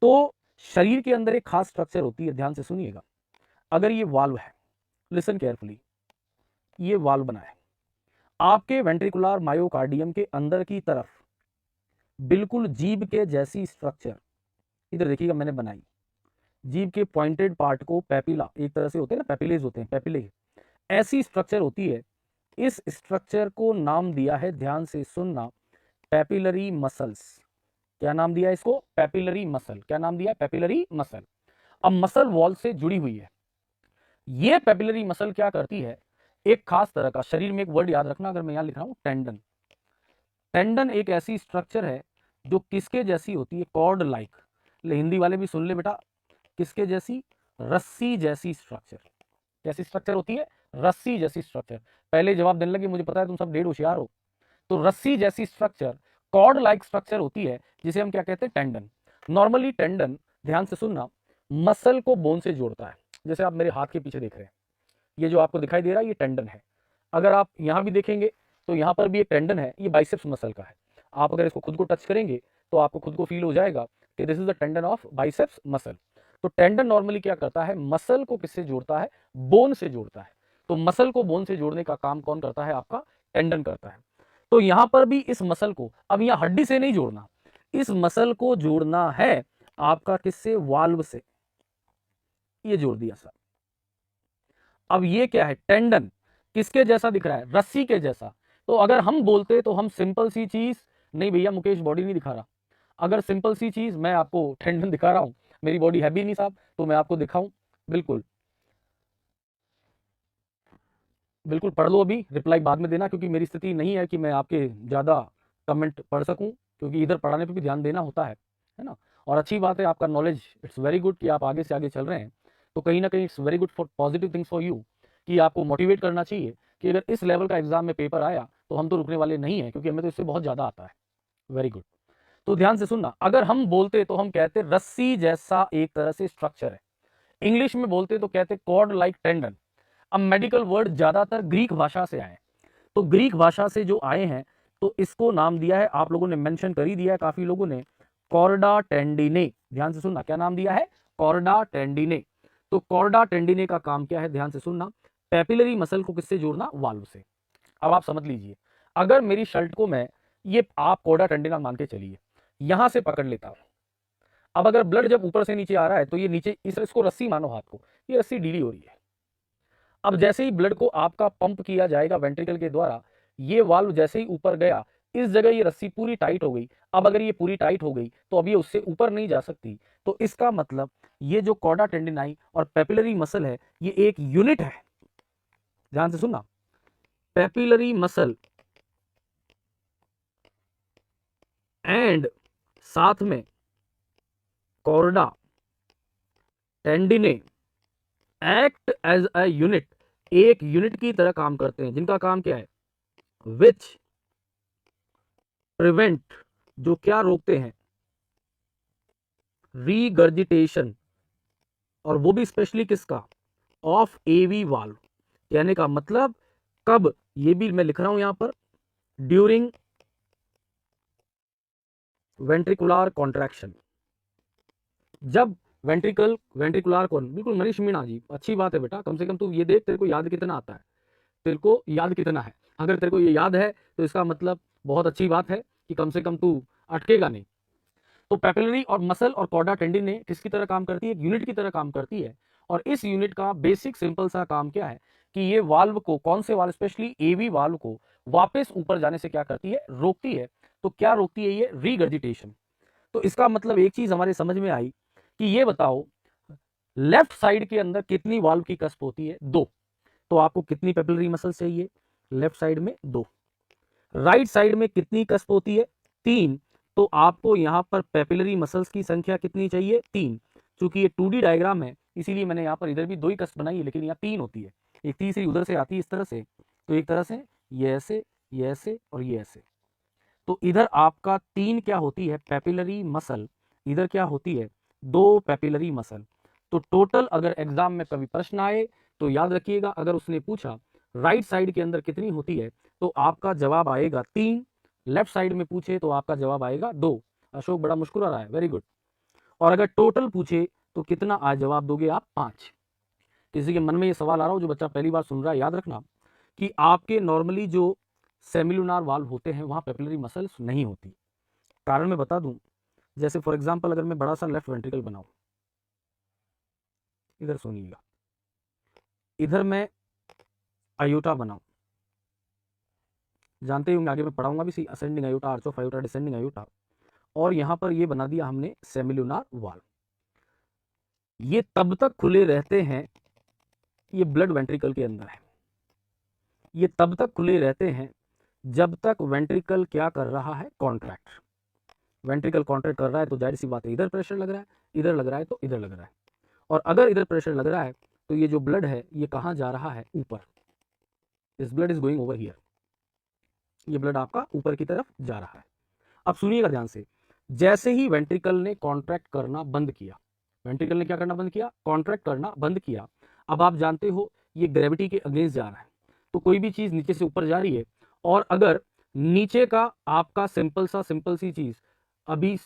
तो शरीर के अंदर एक खास स्ट्रक्चर होती है, ध्यान से सुनिएगा। अगर ये वाल्व है, लिसन केयरफुली, ये वाल्व बना है आपके वेंट्रिकुलर मायोकार्डियम के अंदर की तरफ, बिल्कुल जीभ के जैसी स्ट्रक्चर, इधर देखिएगा मैंने बनाई, जीभ के पॉइंटेड पार्ट को पैपिला, एक तरह से होते हैं ना, पैपिलेज होते हैं, पैपिले ऐसी स्ट्रक्चर होती है। इस स्ट्रक्चर को नाम दिया है, ध्यान से सुनना, पैपिलरी मसल्स। क्या नाम दिया इसको? Papillary muscle. क्या नाम दिया? Papillary muscle. अब मसल वॉल से जुड़ी हुई है। ये पैपिलरी मसल क्या करती है, एक खास तरह का, शरीर में एक वर्ड याद रखना, अगर मैं यहां लिख रहा हूं टेंडन। टेंडन एक ऐसी स्ट्रक्चर है जो किसके जैसी होती है? Cord like. हिंदी वाले भी सुन ले बेटा, किसके जैसी? रस्सी जैसी स्ट्रक्चर। कैसी स्ट्रक्चर होती है? रस्सी जैसी स्ट्रक्चर। पहले जवाब देने लगे, मुझे पता है तुम सब ढेर होशियार हो। तो रस्सी जैसी स्ट्रक्चर, कॉर्ड लाइक स्ट्रक्चर होती है, जिसे हम क्या कहते हैं? टेंडन। नॉर्मली टेंडन, ध्यान से सुनना, मसल को बोन से जोड़ता है। जैसे आप मेरे हाथ के पीछे देख रहे हैं, ये जो आपको दिखाई दे रहा है ये टेंडन है। अगर आप यहां भी देखेंगे तो यहां पर भी एक टेंडन है, ये बाइसेप्स मसल का है। आप अगर इसको खुद को टच करेंगे तो आपको खुद को फील हो जाएगा कि this is the tendon of biceps muscle. तो टेंडन नॉर्मली क्या करता है? मसल को किससे जोड़ता है? बोन से जोड़ता है। तो मसल को बोन से जोड़ने का काम कौन करता है? आपका टेंडन करता है। तो यहां पर भी इस मसल को, अब यहां हड्डी से नहीं जोड़ना, इस मसल को जोड़ना है आपका किससे? वाल्व से। ये जोड़ दिया सर। अब ये क्या है? टेंडन किसके जैसा दिख रहा है? रस्सी के जैसा। तो अगर हम बोलते तो हम सिंपल सी चीज, नहीं भैया मुकेश बॉडी नहीं दिखा रहा, अगर सिंपल सी चीज मैं आपको टेंडन दिखा रहा हूं, मेरी बॉडी हैवी नहीं साहब, तो मैं आपको दिखाऊं? बिल्कुल बिल्कुल, पढ़ लो, अभी रिप्लाई बाद में देना, क्योंकि मेरी स्थिति नहीं है कि मैं आपके ज़्यादा कमेंट पढ़ सकूं, क्योंकि इधर पढ़ाने पे भी ध्यान देना होता है ना। और अच्छी बात है आपका नॉलेज, इट्स वेरी गुड कि आप आगे से आगे चल रहे हैं। तो कहीं ना कहीं it's very good for positive things for you, कि आपको मोटिवेट करना चाहिए कि अगर इस लेवल का एग्जाम में पेपर आया तो हम तो रुकने वाले नहीं हैं, क्योंकि हमें तो इससे बहुत ज़्यादा आता है। Very good. तो ध्यान से सुनना, अगर हम बोलते तो हम कहते रस्सी जैसा एक तरह से स्ट्रक्चर है। इंग्लिश में बोलते तो कहते कॉर्ड लाइक टेंडन। अब मेडिकल वर्ड ज्यादातर ग्रीक भाषा से आए, तो ग्रीक भाषा से जो आए हैं तो इसको नाम दिया है, आप लोगों ने मेंशन कर ही दिया है काफी लोगों ने, कॉर्डा टेंडिने। ध्यान से सुनना, क्या नाम दिया है? कॉर्डा टेंडिने। तो कॉर्डा टेंडिने का काम क्या है? ध्यान से सुनना, पैपिलरी मसल को किससे जोड़ना? वाल्व से। अब आप समझ लीजिए, अगर मेरी शर्ट को मैं, ये आप कॉर्डा टेंडिना मान के चलिए, यहां से पकड़ लेता हूं। अब अगर ब्लड जब ऊपर से नीचे आ रहा है तो ये नीचे, इसको रस्सी मानो हाथ को, ये रस्सी ढीली हो रही है। अब जैसे ही ब्लड को आपका पंप किया जाएगा वेंट्रिकल के द्वारा, ये वाल्व जैसे ही ऊपर गया, इस जगह ये रस्सी पूरी टाइट हो गई। अब अगर ये पूरी टाइट हो गई तो अब ये उससे ऊपर नहीं जा सकती। तो इसका मतलब ये जो कॉर्डा टेंडिनाई और पेपिलरी मसल है, ये एक यूनिट है। ध्यान से सुनना, पेपिलरी मसल एंड साथ में chordae tendineae act as a unit, एक यूनिट की तरह काम करते हैं, जिनका काम क्या है? विच प्रिवेंट, जो क्या रोकते हैं? रीगर्जिटेशन, और वो भी स्पेशली किसका? Of AV valve. कहने का मतलब कब, ये भी मैं लिख रहा हूं यहां पर, ड्यूरिंग वेंट्रिकुलर कॉन्ट्रैक्शन। जब वेंट्रिकुलर कौन, बिल्कुल मनीष मीणा जी, अच्छी बात है बेटा, कम से कम तू ये देख तेरे को याद कितना आता है, तेरे को याद कितना है। अगर तेरे को ये याद है तो इसका मतलब बहुत अच्छी बात है कि कम से कम तू अटकेगा नहीं। तो पैपिलरी और मसल और कॉर्डा टेंडिने किसकी तरह काम करती है? एक यूनिट की तरह काम करती है। और इस यूनिट का बेसिक सिंपल सा काम क्या है कि ये वाल्व को, कौन से वाल्व, स्पेशली एवी वाल्व को वापस ऊपर जाने से क्या करती है? रोकती है। तो क्या रोकती है ये? रीगर्जिटेशन। तो इसका मतलब एक चीज हमारे समझ में आई कि ये बताओ, लेफ्ट साइड के अंदर कितनी वाल्व की कस्प होती है? 2। तो आपको कितनी पेपिलरी मसल चाहिए? लेफ्ट साइड में 2। राइट साइड में कितनी कस्प होती है? 3। तो आपको यहां पर पेपिलरी मसल्स की संख्या कितनी चाहिए? 3। चूंकि ये 2D डायग्राम है, इसीलिए मैंने यहां पर इधर भी 2 ही कस्प बनाई है, लेकिन यहाँ 3 होती है। एक तीसरी उधर से आती है इस तरह से, तो एक तरह से ये ऐसे, ये ऐसे और ये ऐसे। तो इधर आपका 3 क्या होती है? Papillary muscle. इधर क्या होती है? 2 पेपिलरी मसल। तो टोटल अगर एग्जाम में कभी प्रश्न आए तो याद रखिएगा, अगर उसने पूछा राइट साइड के अंदर कितनी होती है तो आपका जवाब आएगा 3। लेफ्ट साइड में पूछे तो आपका जवाब आएगा 2। अशोक बड़ा मुस्कुरा रहा है, वेरी गुड। और अगर टोटल पूछे तो कितना आज जवाब दोगे आप? 5। किसी के मन में ये सवाल आ रहा हो, जो बच्चा पहली बार सुन रहा है, याद रखना कि आपके नॉर्मली जो सेमिलुनार वाल्व होते हैं वहां पेपिलरी मसल्स नहीं होती। कारण मैं बता दूं, जैसे फॉर एग्जांपल अगर मैं बड़ा सा लेफ्ट वेंट्रिकल बनाऊं, इधर सुनिएगा, इधर मैं आयोटा बनाऊं, जानते ही होंगे, आगे मैं पढ़ाऊंगा भी, see ascending aorta, arch of aorta, descending aorta, और यहां पर ये बना दिया हमने सेमिल्यूनार वाल्व। ये तब तक खुले रहते हैं, ये ब्लड वेंट्रिकल के अंदर है, ये तब तक खुले रहते हैं जब तक वेंट्रिकल क्या कर रहा है, कॉन्ट्रैक्ट। वेंट्रिकल कॉन्ट्रैक्ट कर रहा है तो जाहिर सी बात है इधर प्रेशर लग रहा है, इधर लग रहा है तो इधर लग रहा है, और अगर इधर प्रेशर लग रहा है तो ये जो ब्लड है ये कहां जा रहा है, ऊपर। This blood is going over here, ये ब्लड आपका ऊपर की तरफ जा रहा है। अब सुनिएगा ध्यान से, जैसे ही वेंट्रिकल ने कॉन्ट्रैक्ट करना बंद किया, वेंट्रिकल ने क्या करना बंद किया, कॉन्ट्रैक्ट करना बंद किया। अब आप जानते हो ये ग्रेविटी के अगेंस्ट जा रहा है, तो कोई भी चीज नीचे से ऊपर जा रही है, और अगर नीचे का आपका सिंपल सी चीज अभी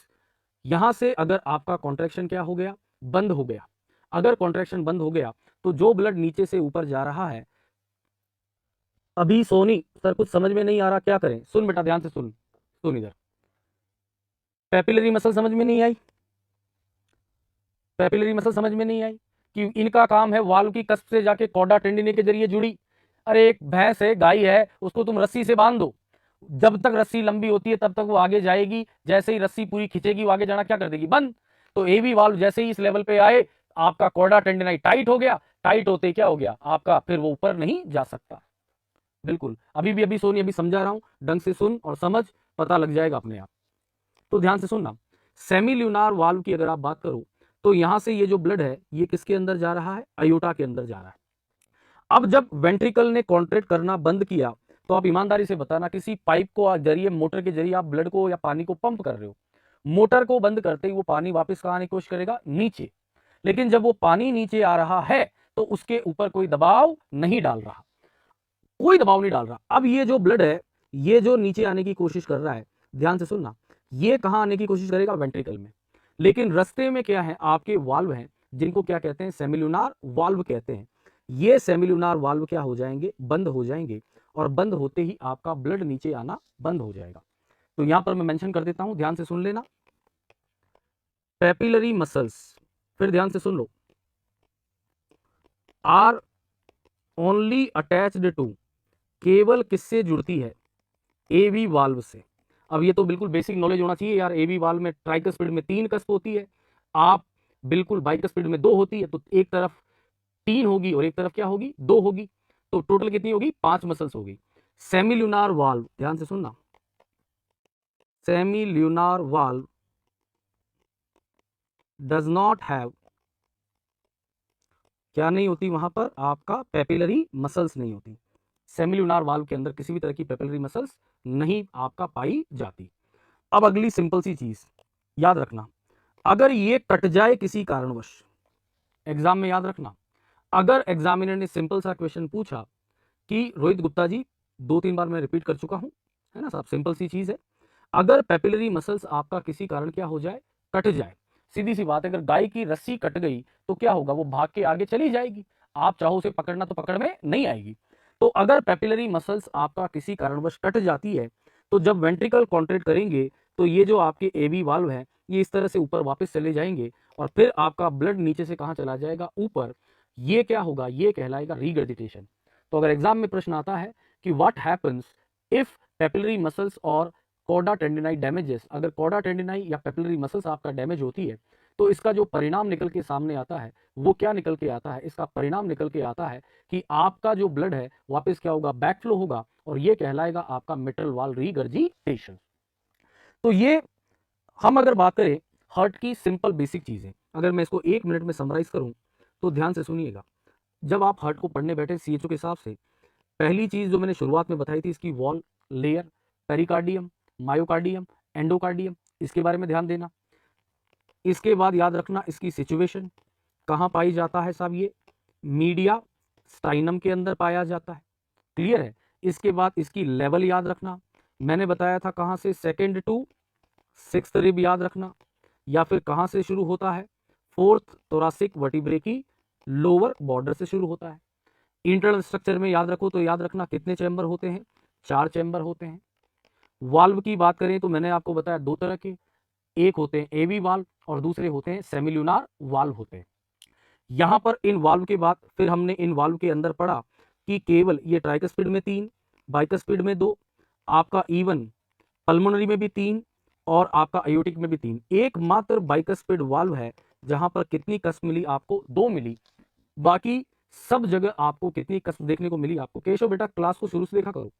यहां से अगर आपका कॉन्ट्रैक्शन क्या हो गया, बंद हो गया, अगर कॉन्ट्रैक्शन बंद हो गया तो जो ब्लड नीचे से ऊपर जा रहा है, अभी सोनी सर कुछ समझ में नहीं आ रहा, क्या करें, सुन बेटा ध्यान से सुन, सुन इधर, पैपिलरी मसल समझ में नहीं आई, पैपिलरी मसल समझ में नहीं आई कि इनका काम है वाल्व की कस्प से जाके कॉर्डा टेंडिने के जरिए जुड़ी। अरे एक भैंस है, गाय है, उसको तुम रस्सी से बांध दो, जब तक रस्सी लंबी होती है तब तक वो आगे जाएगी, जैसे ही रस्सी पूरी खींचेगी वो आगे जाना क्या कर देगी, बंद। तो एवी वाल्व जैसे ही इस लेवल पे आए, आपका कॉर्डा टेंडिनाई टाइट हो गया, टाइट होते क्या हो गया आपका, फिर वो ऊपर नहीं जा सकता। बिल्कुल, अभी सोनी अभी समझा रहा हूं, ढंग से सुन और समझ, पता लग जाएगा अपने आप। तो ध्यान से सुनना, सेमिल्यूनार वाल्व की अगर आप बात करो तो यहां से ये जो ब्लड है ये किसके अंदर जा रहा है, अयोटा के अंदर जा रहा है। अब जब वेंट्रिकल ने कॉन्ट्रैक्ट करना बंद किया तो आप ईमानदारी से बताना, किसी पाइप को जरिए, मोटर के जरिए आप ब्लड को या पानी को पंप कर रहे हो, मोटर को बंद करते ही वो पानी वापस कहां आने की कोशिश करेगा, नीचे। लेकिन जब वो पानी नीचे आ रहा है तो उसके ऊपर कोई दबाव नहीं डाल रहा, कोई दबाव नहीं डाल रहा। अब ये जो ब्लड है ये जो नीचे आने की कोशिश कर रहा है, ध्यान से सुनना, ये कहां आने की कोशिश करेगा, वेंट्रिकल में। लेकिन रास्ते में क्या है, आपके वाल्व हैं जिनको क्या कहते हैं, सेमिल्यूनार वाल्व कहते हैं। ये सेमिल्यूनार वाल्व क्या हो जाएंगे, बंद हो जाएंगे, और बंद होते ही आपका ब्लड नीचे आना बंद हो जाएगा। तो यहां पर मैं मेंशन कर देता हूं, ध्यान से सुन लेना, पैपिलरी मसल्स, फिर ध्यान से सुन लो, आर ओनली अटैच्ड टू, केवल किससे जुड़ती है, एवी वाल्व से। अब ये तो बिल्कुल बेसिक नॉलेज होना चाहिए यार, एवी वाल्व में ट्राइकस्पिड में 3 कस्प होती है, आप बिल्कुल बाइकस्पिड में 2 होती है, तो एक तरफ 3 होगी और एक तरफ क्या होगी, 2 होगी, तो टोटल कितनी होगी, 5 मसल्स होगी। सेमिल्यूनार वाल्व, ध्यान से सुनना, semilunar valve does not have, क्या नहीं होती वहां पर, आपका पैपिलरी मसल्स नहीं होती। सेमिल्यूनार वाल्व के अंदर किसी भी तरह की पैपिलरी मसल्स नहीं आपका पाई जाती। अब अगली सिंपल सी चीज याद रखना, अगर ये कट जाए किसी कारणवश, एग्जाम में याद रखना, अगर एग्जामिनर ने सिंपल सा क्वेश्चन पूछा कि रोहित गुप्ता जी, 2-3 बार मैं रिपीट कर चुका हूं, है ना साहब, सिंपल सी चीज है, अगर पैपिलरी मसल्स आपका किसी कारण क्या हो जाए, कट जाए, सीधी सी बात है, अगर गाय की रस्सी कट गई तो क्या होगा, वो भाग के आगे चली जाएगी, आप चाहो उसे पकड़ना तो पकड़ में नहीं आएगी। तो अगर पैपिलरी मसल्स आपका किसी कारणवश कट जाती है तो जब वेंट्रिकल कॉन्ट्रैक्ट करेंगे तो ये जो आपके एवी वाल्व है ये इस तरह से ऊपर वापस चले जाएंगे, और फिर आपका ब्लड नीचे से कहां चला जाएगा, ऊपर। ये क्या होगा, ये कहलाएगा रीगर्जिटेशन। तो अगर एग्जाम में प्रश्न आता है कि what happens if papillary muscles और कॉर्डा टेंडिनाई डैमेजेस, अगर कॉर्डा टेंडिनाई या पैपिलरी मसल्स आपका डैमेज होती है तो इसका जो परिणाम निकल के सामने आता है वो क्या निकल के आता है, इसका परिणाम निकल के आता है कि आपका जो ब्लड है वापस क्या होगा, बैकफ्लो होगा, और ये कहलाएगा आपका मिट्रल वाल रीगर्जिटेशन। तो ये हम अगर बात करें हार्ट की सिंपल बेसिक चीजें, अगर मैं इसको 1 मिनट में समराइज करूं तो ध्यान से सुनिएगा, जब आप हार्ट को पढ़ने बैठे सीएचओ के हिसाब से, पहली चीज जो मैंने शुरुआत में बताई थी, इसकी wall layer, pericardium, myocardium, endocardium, इसके बारे में ध्यान देना। इसके बाद याद रखना इसकी सिचुएशन, कहां पाई जाता है साहब, ये मीडिया स्टाइनम के अंदर पाया जाता है, क्लियर है। इसके बाद इसकी लेवल याद रखना, मैंने बताया था कहां से, 2nd टू 6th रिब याद रखना, या फिर कहां से शुरू होता है, 4th थोरासिक वर्टिब्रे की लोअर बॉर्डर से शुरू होता है। इंटरनल स्ट्रक्चर में याद रखो तो याद रखना कितने चैम्बर होते हैं, 4 चैम्बर होते हैं। वाल्व की बात करें तो मैंने आपको बताया दो तरह के, एक होते हैं एवी वाल्व और दूसरे होते हैं सेमिल्यूनार वाल्व होते हैं। यहां पर इन वाल्व के बाद फिर हमने इन वाल्व के अंदर पढ़ा कि केवल ये ट्राइकस्पिड में 3, बाइकस्पिड में 2, आपका इवन पल्मोनरी में भी 3 और आपका अयोटिक में भी 3। एकमात्र बाइकस्पिड वाल्व है जहां पर कितनी कस्म मिली आपको? 2 मिली। बाकी सब जगह आपको कितनी कस्म देखने को मिली? आपको। केशव बेटा क्लास को शुरू से देखा करो।